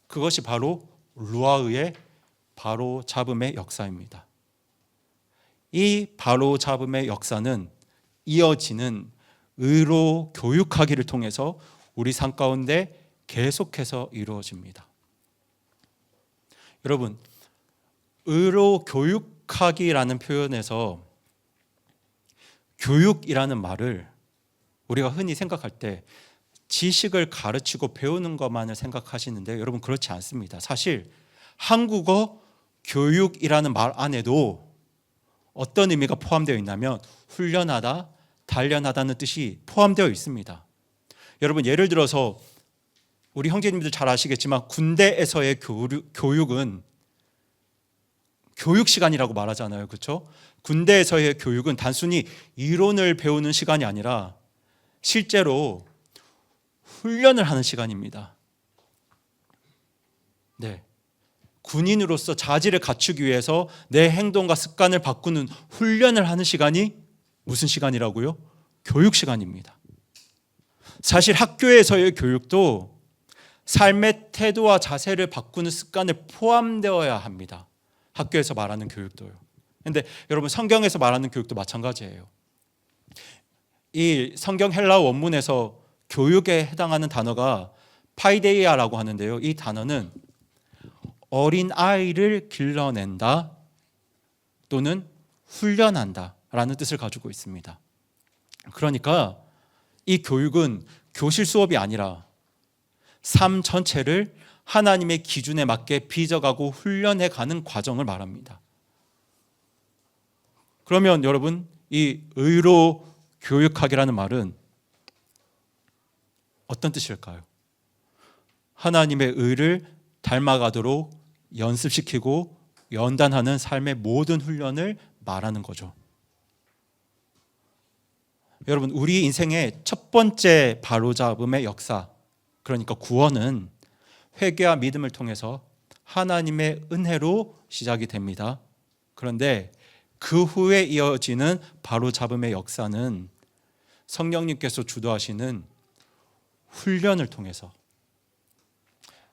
그것이 바로 루아의 바로잡음의 역사입니다. 이 바로잡음의 역사는 이어지는 의로 교육하기를 통해서 우리 삶 가운데 계속해서 이루어집니다. 여러분, 의로 교육하기라는 표현에서 교육이라는 말을 우리가 흔히 생각할 때 지식을 가르치고 배우는 것만을 생각하시는데 여러분 그렇지 않습니다. 사실 한국어 교육이라는 말 안에도 어떤 의미가 포함되어 있냐면 훈련하다, 단련하다는 뜻이 포함되어 있습니다. 여러분 예를 들어서 우리 형제님들 잘 아시겠지만 군대에서의 교육은 교육 시간이라고 말하잖아요. 그렇죠? 군대에서의 교육은 단순히 이론을 배우는 시간이 아니라 실제로 훈련을 하는 시간입니다. 네. 군인으로서 자질을 갖추기 위해서 내 행동과 습관을 바꾸는 훈련을 하는 시간이 무슨 시간이라고요? 교육 시간입니다. 사실 학교에서의 교육도 삶의 태도와 자세를 바꾸는 습관에 포함되어야 합니다. 학교에서 말하는 교육도요. 그런데 여러분 성경에서 말하는 교육도 마찬가지예요. 이 성경 헬라어 원문에서 교육에 해당하는 단어가 파이데이아라고 하는데요. 이 단어는 어린 아이를 길러낸다 또는 훈련한다 라는 뜻을 가지고 있습니다. 그러니까 이 교육은 교실 수업이 아니라 삶 전체를 하나님의 기준에 맞게 빚어가고 훈련해가는 과정을 말합니다. 그러면 여러분 이 의로 교육하기라는 말은 어떤 뜻일까요? 하나님의 의를 닮아가도록 연습시키고 연단하는 삶의 모든 훈련을 말하는 거죠. 여러분 우리 인생의 첫 번째 바로잡음의 역사, 그러니까 구원은 회개와 믿음을 통해서 하나님의 은혜로 시작이 됩니다. 그런데 그 후에 이어지는 바로잡음의 역사는 성령님께서 주도하시는 훈련을 통해서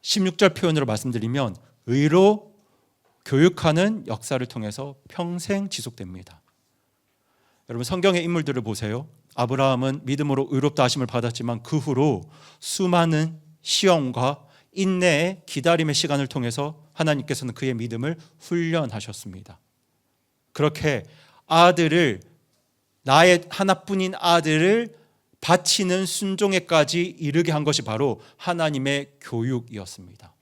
16절 표현으로 말씀드리면 의로 교육하는 역사를 통해서 평생 지속됩니다. 여러분 성경의 인물들을 보세요. 아브라함은 믿음으로 의롭다 하심을 받았지만 그 후로 수많은 시험과 인내의 기다림의 시간을 통해서 하나님께서는 그의 믿음을 훈련하셨습니다. 그렇게 아들을, 나의 하나뿐인 아들을 바치는 순종에까지 이르게 한 것이 바로 하나님의 교육이었습니다.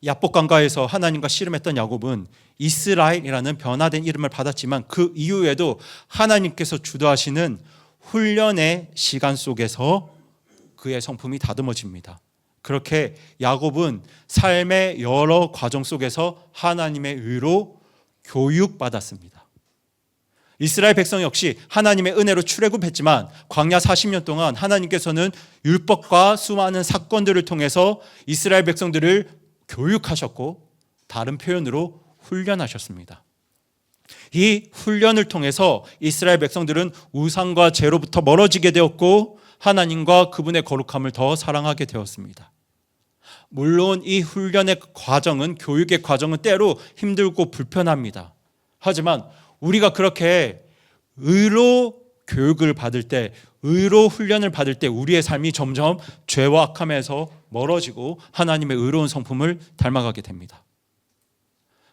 야복강가에서 하나님과 씨름했던 야곱은 이스라엘이라는 변화된 이름을 받았지만 그 이후에도 하나님께서 주도하시는 훈련의 시간 속에서 그의 성품이 다듬어집니다. 그렇게 야곱은 삶의 여러 과정 속에서 하나님의 의로 교육받았습니다. 이스라엘 백성 역시 하나님의 은혜로 출애굽했지만 광야 40년 동안 하나님께서는 율법과 수많은 사건들을 통해서 이스라엘 백성들을 교육하셨고 다른 표현으로 훈련하셨습니다. 이 훈련을 통해서 이스라엘 백성들은 우상과 죄로부터 멀어지게 되었고 하나님과 그분의 거룩함을 더 사랑하게 되었습니다. 물론 이 훈련의 과정은, 교육의 과정은 때로 힘들고 불편합니다. 하지만 우리가 그렇게 의로 교육을 받을 때, 의로 훈련을 받을 때 우리의 삶이 점점 죄와 악함에서 멀어지고 하나님의 의로운 성품을 닮아가게 됩니다.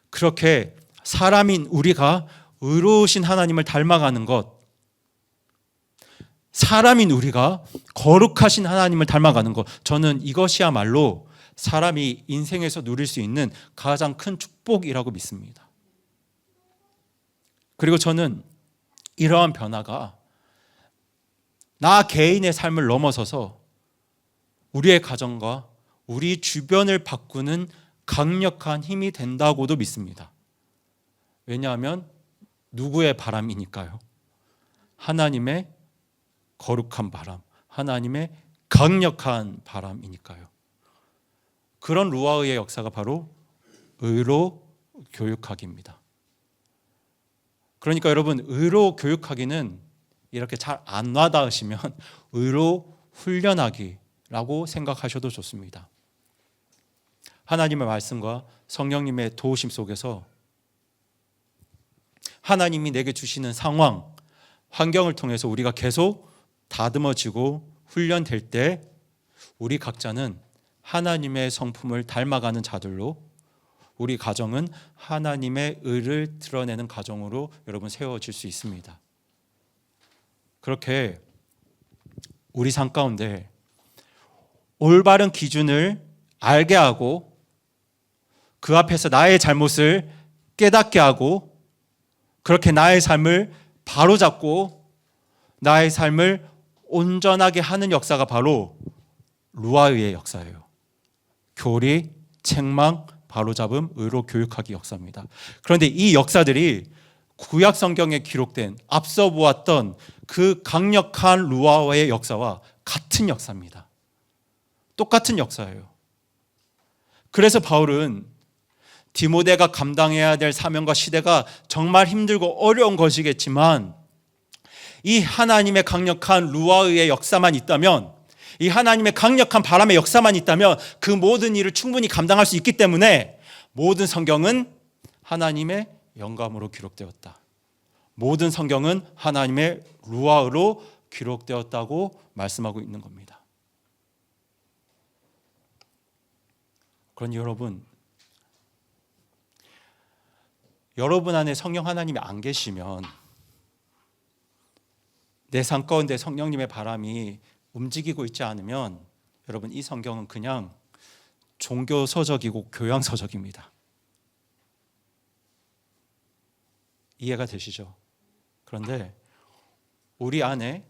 그렇게 사람인 우리가 의로우신 하나님을 닮아가는 것, 사람인 우리가 거룩하신 하나님을 닮아가는 것, 저는 이것이야말로 사람이 인생에서 누릴 수 있는 가장 큰 축복이라고 믿습니다. 그리고 저는 이러한 변화가 나 개인의 삶을 넘어서서 우리의 가정과 우리 주변을 바꾸는 강력한 힘이 된다고도 믿습니다. 왜냐하면 누구의 바람이니까요? 하나님의 거룩한 바람, 하나님의 강력한 바람이니까요. 그런 루아의 역사가 바로 의로 교육하기입니다. 그러니까 여러분, 의로 교육하기는 이렇게 잘 안 와닿으시면 의로 훈련하기라고 생각하셔도 좋습니다. 하나님의 말씀과 성령님의 도우심 속에서 하나님이 내게 주시는 상황, 환경을 통해서 우리가 계속 다듬어지고 훈련될 때 우리 각자는 하나님의 성품을 닮아가는 자들로, 우리 가정은 하나님의 의를 드러내는 가정으로 여러분 세워질 수 있습니다. 그렇게 우리 삶 가운데 올바른 기준을 알게 하고 그 앞에서 나의 잘못을 깨닫게 하고 그렇게 나의 삶을 바로잡고 나의 삶을 온전하게 하는 역사가 바로 루아의 역사예요. 교리, 책망, 바로잡음, 의로 교육하기 역사입니다. 그런데 이 역사들이 구약 성경에 기록된 앞서 보았던 그 강력한 루아의 역사와 같은 역사입니다. 똑같은 역사예요. 그래서 바울은 디모데가 감당해야 될 사명과 시대가 정말 힘들고 어려운 것이겠지만 이 하나님의 강력한 루아의 역사만 있다면, 이 하나님의 강력한 바람의 역사만 있다면 그 모든 일을 충분히 감당할 수 있기 때문에 모든 성경은 하나님의 영감으로 기록되었다. 모든 성경은 하나님의 루아로 기록되었다고 말씀하고 있는 겁니다. 그러니 여러분 안에 성령 하나님이 안 계시면, 내 삶 가운데 성령님의 바람이 움직이고 있지 않으면 여러분 이 성경은 그냥 종교 서적이고 교양 서적입니다. 이해가 되시죠? 그런데 우리 안에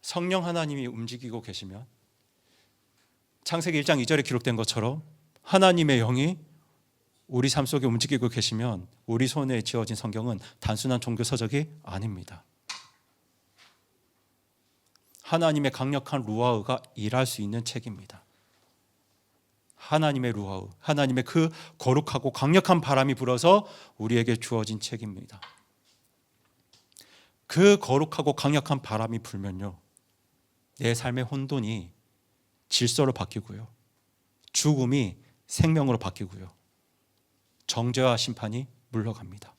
성령 하나님이 움직이고 계시면 창세기 1장 2절에 기록된 것처럼 하나님의 영이 우리 삶 속에 움직이고 계시면 우리 손에 쥐어진 성경은 단순한 종교 서적이 아닙니다. 하나님의 강력한 루아가 일할 수 있는 책입니다. 하나님의 루아, 하나님의 그 거룩하고 강력한 바람이 불어서 우리에게 주어진 책입니다. 그 거룩하고 강력한 바람이 불면요, 내 삶의 혼돈이 질서로 바뀌고요, 죽음이 생명으로 바뀌고요, 정죄와 심판이 물러갑니다.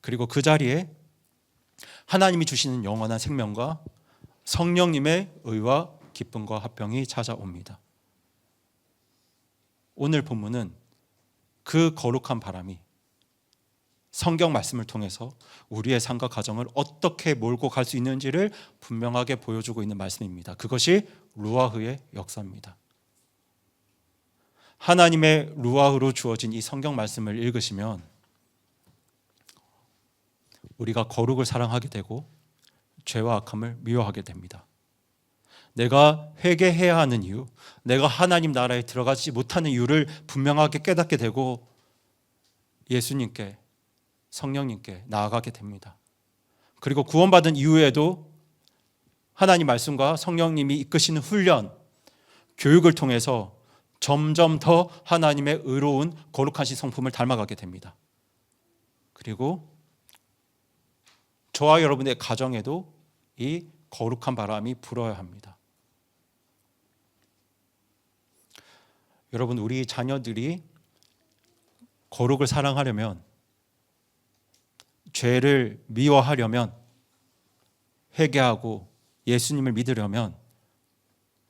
그리고 그 자리에 하나님이 주시는 영원한 생명과 성령님의 의와 기쁨과 화평이 찾아옵니다. 오늘 본문은 그 거룩한 바람이 성경 말씀을 통해서 우리의 삶과 가정을 어떻게 몰고 갈 수 있는지를 분명하게 보여주고 있는 말씀입니다. 그것이 루아흐의 역사입니다. 하나님의 루아흐로 주어진 이 성경 말씀을 읽으시면 우리가 거룩을 사랑하게 되고 죄와 악함을 미워하게 됩니다. 내가 회개해야 하는 이유, 내가 하나님 나라에 들어가지 못하는 이유를 분명하게 깨닫게 되고 예수님께, 성령님께 나아가게 됩니다. 그리고 구원받은 이후에도 하나님 말씀과 성령님이 이끄시는 훈련, 교육을 통해서 점점 더 하나님의 의로운 거룩하신 성품을 닮아가게 됩니다. 그리고 저와 여러분의 가정에도 이 거룩한 바람이 불어야 합니다. 여러분, 우리 자녀들이 거룩을 사랑하려면, 죄를 미워하려면, 회개하고 예수님을 믿으려면,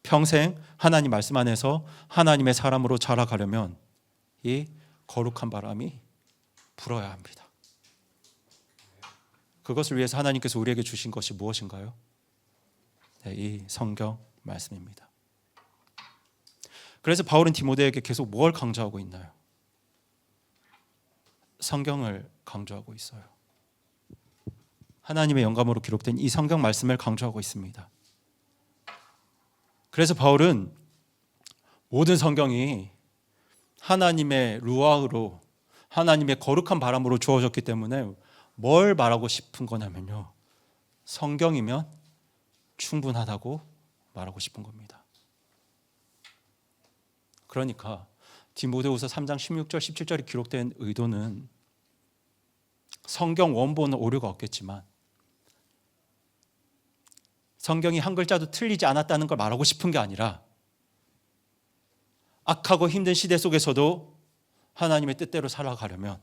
평생 하나님 말씀 안에서 하나님의 사람으로 자라가려면 이 거룩한 바람이 불어야 합니다. 그것을 위해서 하나님께서 우리에게 주신 것이 무엇인가요? 네, 이 성경 말씀입니다. 그래서 바울은 디모데에게 계속 뭘 강조하고 있나요? 성경을 강조하고 있어요. 하나님의 영감으로 기록된 이 성경 말씀을 강조하고 있습니다. 그래서 바울은 모든 성경이 하나님의 루아흐로, 하나님의 거룩한 바람으로 주어졌기 때문에 뭘 말하고 싶은 거냐면요, 성경이면 충분하다고 말하고 싶은 겁니다. 그러니까 디모데후서 3장 16절 17절이 기록된 의도는 성경 원본은 오류가 없겠지만 성경이 한 글자도 틀리지 않았다는 걸 말하고 싶은 게 아니라 악하고 힘든 시대 속에서도 하나님의 뜻대로 살아가려면,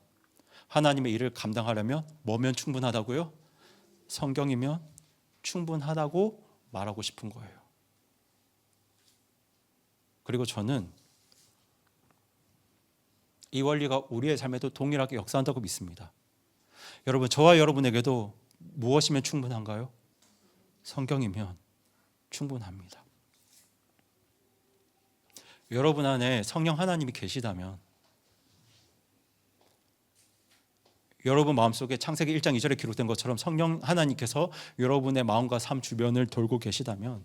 하나님의 일을 감당하려면 뭐면 충분하다고요? 성경이면 충분하다고 말하고 싶은 거예요. 그리고 저는 이 원리가 우리의 삶에도 동일하게 역사한다고 믿습니다. 여러분, 저와 여러분에게도 무엇이면 충분한가요? 성경이면 충분합니다. 여러분 안에 성령 하나님이 계시다면, 여러분 마음속에 창세기 1장 2절에 기록된 것처럼 성령 하나님께서 여러분의 마음과 삶 주변을 돌고 계시다면,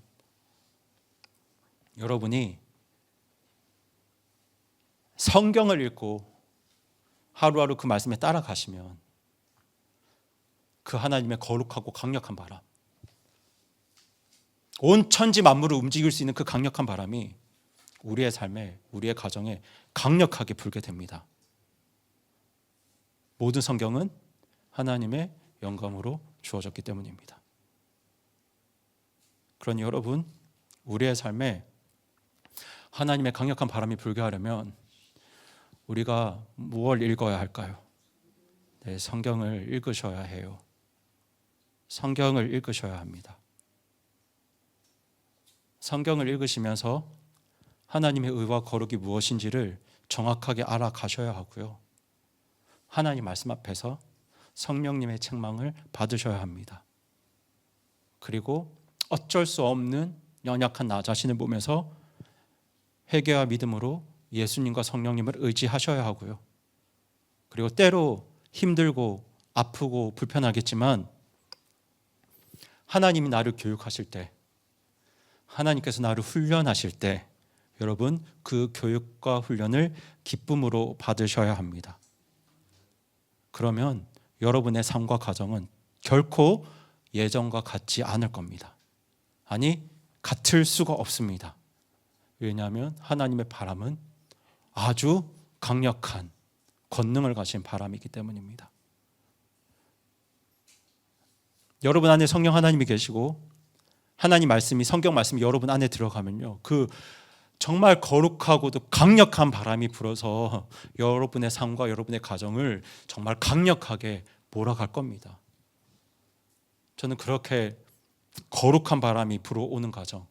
여러분이 성경을 읽고 하루하루 그 말씀에 따라가시면 그 하나님의 거룩하고 강력한 바람, 온 천지 만물을 움직일 수 있는 그 강력한 바람이 우리의 삶에, 우리의 가정에 강력하게 불게 됩니다. 모든 성경은 하나님의 영감으로 주어졌기 때문입니다. 그러니 여러분, 우리의 삶에 하나님의 강력한 바람이 불게 하려면 우리가 무엇을 읽어야 할까요? 네, 성경을 읽으셔야 해요. 성경을 읽으셔야 합니다. 성경을 읽으시면서 하나님의 의와 거룩이 무엇인지를 정확하게 알아가셔야 하고요, 하나님 말씀 앞에서 성령님의 책망을 받으셔야 합니다. 그리고 어쩔 수 없는 연약한 나 자신을 보면서 회개와 믿음으로 예수님과 성령님을 의지하셔야 하고요, 그리고 때로 힘들고 아프고 불편하겠지만 하나님이 나를 교육하실 때, 하나님께서 나를 훈련하실 때 여러분, 그 교육과 훈련을 기쁨으로 받으셔야 합니다. 그러면 여러분의 삶과 가정은 결코 예전과 같지 않을 겁니다. 아니, 같을 수가 없습니다. 왜냐하면 하나님의 바람은 아주 강력한 권능을 가진 바람이기 때문입니다. 여러분 안에 성령 하나님이 계시고 하나님 말씀이, 성경 말씀이 여러분 안에 들어가면요, 그 정말 거룩하고도 강력한 바람이 불어서 여러분의 삶과 여러분의 가정을 정말 강력하게 몰아갈 겁니다. 저는 그렇게 거룩한 바람이 불어오는 가정,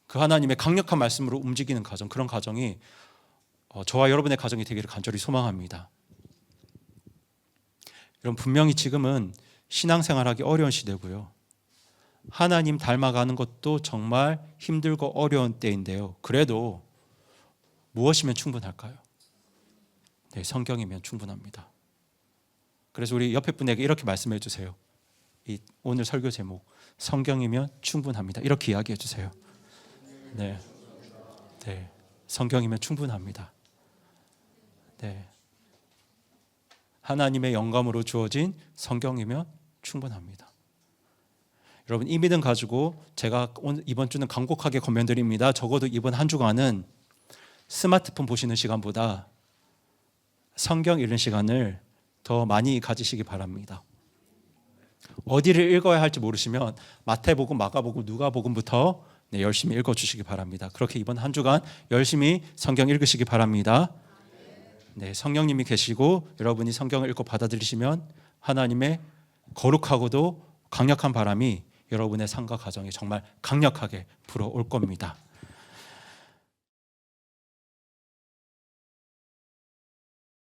그 하나님의 강력한 말씀으로 움직이는 가정, 그런 가정이 저와 여러분의 가정이 되기를 간절히 소망합니다. 여러분, 분명히 지금은 신앙생활하기 어려운 시대고요, 하나님 닮아가는 것도 정말 힘들고 어려운 때인데요, 그래도 무엇이면 충분할까요? 네, 성경이면 충분합니다. 그래서 우리 옆에 분에게 이렇게 말씀해 주세요. 이 오늘 설교 제목, 성경이면 충분합니다. 이렇게 이야기해 주세요. 네, 네, 성경이면 충분합니다. 네, 하나님의 영감으로 주어진 성경이면 충분합니다. 여러분, 이 믿음 가지고 제가 이번 주는 간곡하게 권면드립니다. 적어도 이번 한 주간은 스마트폰 보시는 시간보다 성경 읽는 시간을 더 많이 가지시기 바랍니다. 어디를 읽어야 할지 모르시면 마태복음, 마가복음, 누가복음부터 열심히 읽어주시기 바랍니다. 그렇게 이번 한 주간 열심히 성경 읽으시기 바랍니다. 네, 성령님이 계시고 여러분이 성경을 읽고 받아들이시면 하나님의 거룩하고도 강력한 바람이 여러분의 삶과 가정에 정말 강력하게 불어올 겁니다.